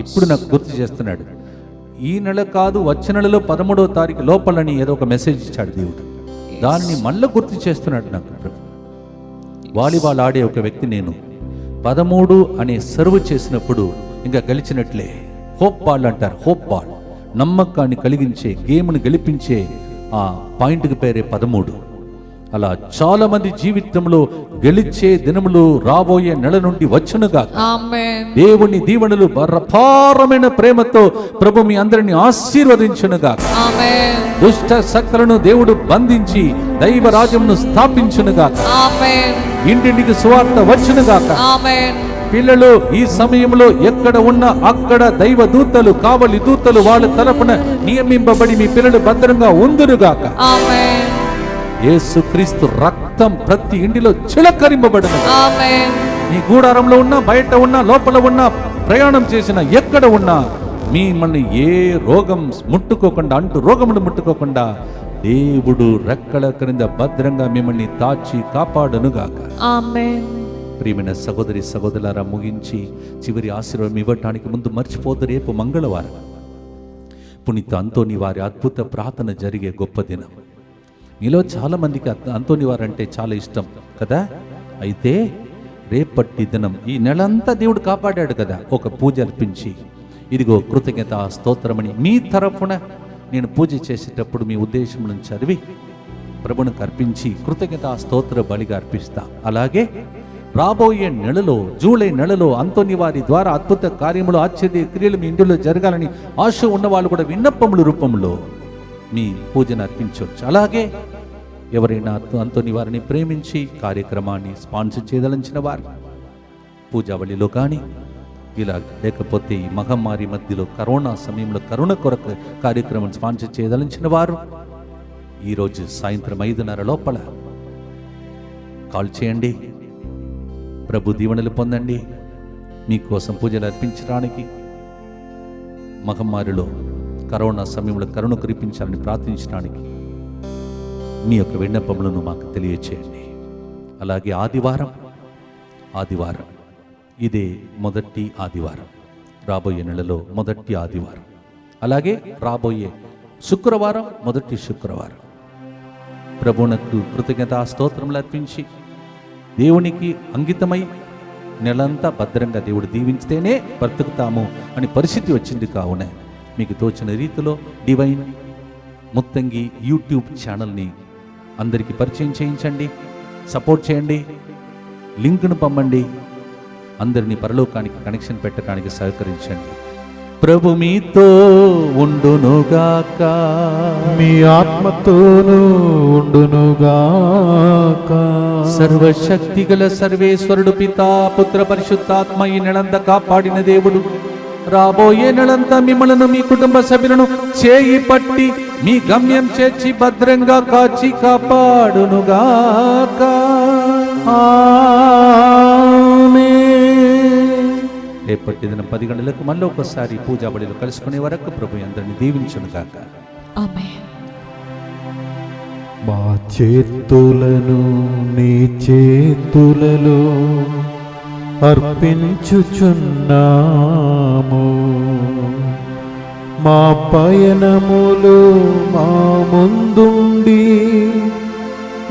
ఇప్పుడు నాకు గుర్తు చేస్తున్నాడు. ఈ నెల కాదు, వచ్చే నెలలో 13వ తారీఖు లోపలని ఏదో ఒక మెసేజ్ ఇచ్చాడు దేవుడు. దానిని మళ్ళీ గుర్తు చేస్తున్నాడు నాకు ప్రభు. వాలీబాల్ ఆడే ఒక వ్యక్తి నేను 13 అనే సర్వ్ చేసినప్పుడు ఇంకా గెలిచినట్లే. హోప్ బాల్ అంటారు. హోప్ బాల్ నమ్మకాన్ని కలిగించే, గేమ్ను గెలిపించే ఆ పాయింట్కి పేరే 13. అలా చాలా మంది జీవితంలో గెలిచే దినములు రాబోయే నెల నుండి వచ్చునుగా. ఆమేన్. దేవుని దీవెనలు అపారమైన ప్రేమతో ప్రభు మీ అందరిని ఆశీర్వదించునుగా. ఆమేన్. దుష్ట శక్తులను దేవుడు బంధించి దైవ రాజ్యమును స్థాపించునుగా. ఆమేన్. ఇంటింటికి సువార్త వచ్చునుగాక. ఆమేన్. పిల్లలు ఈ సమయంలో ఎక్కడ ఉన్నా అక్కడ దైవ దూతలు, కావలి దూతలు వాళ్ళ తరపున నియమింపబడి మీ పిల్లలు భద్రంగా ఉందురుగాక. ఆమేన్. యేసుక్రీస్తు రక్తం ప్రతి ఇంటిలో చిలకరింపబడును. ఆమేన్. నీ గూడారంలో ఉన్నా, బయట ఉన్నా, లోపల ఉన్నా, ప్రయాణం చేసినా ఎక్కడ ఉన్నా మిమ్మల్ని ఏ రోగం ముట్టుకోకుండా, అంటూ రోగమును ముట్టుకోకుండా దేవుడు రెక్కల క్రింద భద్రంగా మిమ్మల్ని దాచి కాపాడునుగాక. ఆమేన్. ప్రియమైన సహోదరి సహోదరులారా, ముగించి చివరి ఆశీర్వాదం ఇవ్వటానికి ముందు మర్చిపోదు, రేపు మంగళవారం పునీత అంతోని వారి అద్భుత ప్రార్థన జరిగే గొప్ప దినం. మీలో చాలా మందికి అంతోని వారంటే చాలా ఇష్టం కదా. అయితే రేపటి దినం, ఈ నెలంతా దేవుడు కాపాడాడు కదా, ఒక పూజ అర్పించి ఇదిగో కృతజ్ఞత స్తోత్రమని మీ తరఫున నేను పూజ చేసేటప్పుడు మీ ఉద్దేశం నుంచి చదివి ప్రభునికి అర్పించి కృతజ్ఞత స్తోత్ర బలిగా అర్పిస్తా. అలాగే రాబోయే నెలలో, జూలై నెలలో అంతోని వారి ద్వారా అద్భుత కార్యములు, ఆశ్చర్య క్రియలు మీ ఇంటిలో జరగాలని ఆశ ఉన్న వాళ్ళు కూడా విన్నపముల రూపంలో మీ పూజను అర్పించవచ్చు. అలాగే ఎవరైనా అంతోని వారిని ప్రేమించి కార్యక్రమాన్ని స్పాన్సర్ చేయదలించిన వారు పూజావళిలో కానీ, ఇలా లేకపోతే ఈ మహమ్మారి మధ్యలో కరోనా సమయంలో కరుణ కొరకు కార్యక్రమం స్పాన్సర్ చేయదలించిన వారు ఈరోజు సాయంత్రం 5:30 లోపల కాల్ చేయండి. ప్రభు దీవెనలు పొందండి. మీకోసం పూజలు అర్పించడానికి, మహమ్మారిలో కరోనా సమయంలో కరుణ కురిపించాలని ప్రార్థించడానికి మీ యొక్క విన్నపములను మాకు తెలియచేయండి. అలాగే ఆదివారం ఇదే మొదటి ఆదివారం, రాబోయే నెలలో మొదటి ఆదివారం. అలాగే రాబోయే శుక్రవారం మొదటి శుక్రవారం ప్రభువునకు కృతజ్ఞతా స్తోత్రములు అర్పించి దేవునికి అంకితమై నెలంతా భద్రంగా దేవుడు దీవించితేనే బ్రతుకుతాము అని పరిస్థితి వచ్చింది. కావున మీకు తోచిన రీతిలో డివైన్ ముత్తంగి యూట్యూబ్ ఛానల్ని అందరికీ పరిచయం చేయించండి, సపోర్ట్ చేయండి, లింక్ను పంపండి, అందరినీ పరలోకానికి కనెక్షన్ పెట్టడానికి సహకరించండి. ప్రభు మీతో ఉండునుగాక, మీ ఆత్మతోనూ ఉండునుగాక. సర్వశక్తిగల సర్వేశ్వరుడు పితా పుత్ర పరిశుద్ధాత్మ ఈ నెలంతా కాపాడిన దేవుడు రాబోయే నెలంతా మిమ్మలను, మీ కుటుంబ సభ్యులను చేయి పట్టి మీ గమ్యం చేర్చి భద్రంగా కాచి కాపాడునుగాక. రేపటి దినం 10 గంటలకు మళ్ళీ ఒకసారి పూజా బడిలో కలుసుకునే వరకు ప్రభు అందరిని దీవించునుగాక. ఆమేన్. మా చేతులను నీ చేతులలో అర్పించుచున్నాము. మా పయనములు మా ముందుండి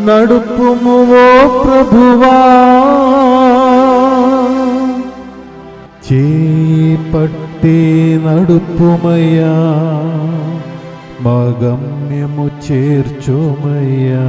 నడుపుము ఓ ప్రభువా. చేపట్టి నడుపుమయ్యా, మా గమ్యము చేర్చుమయ్యా.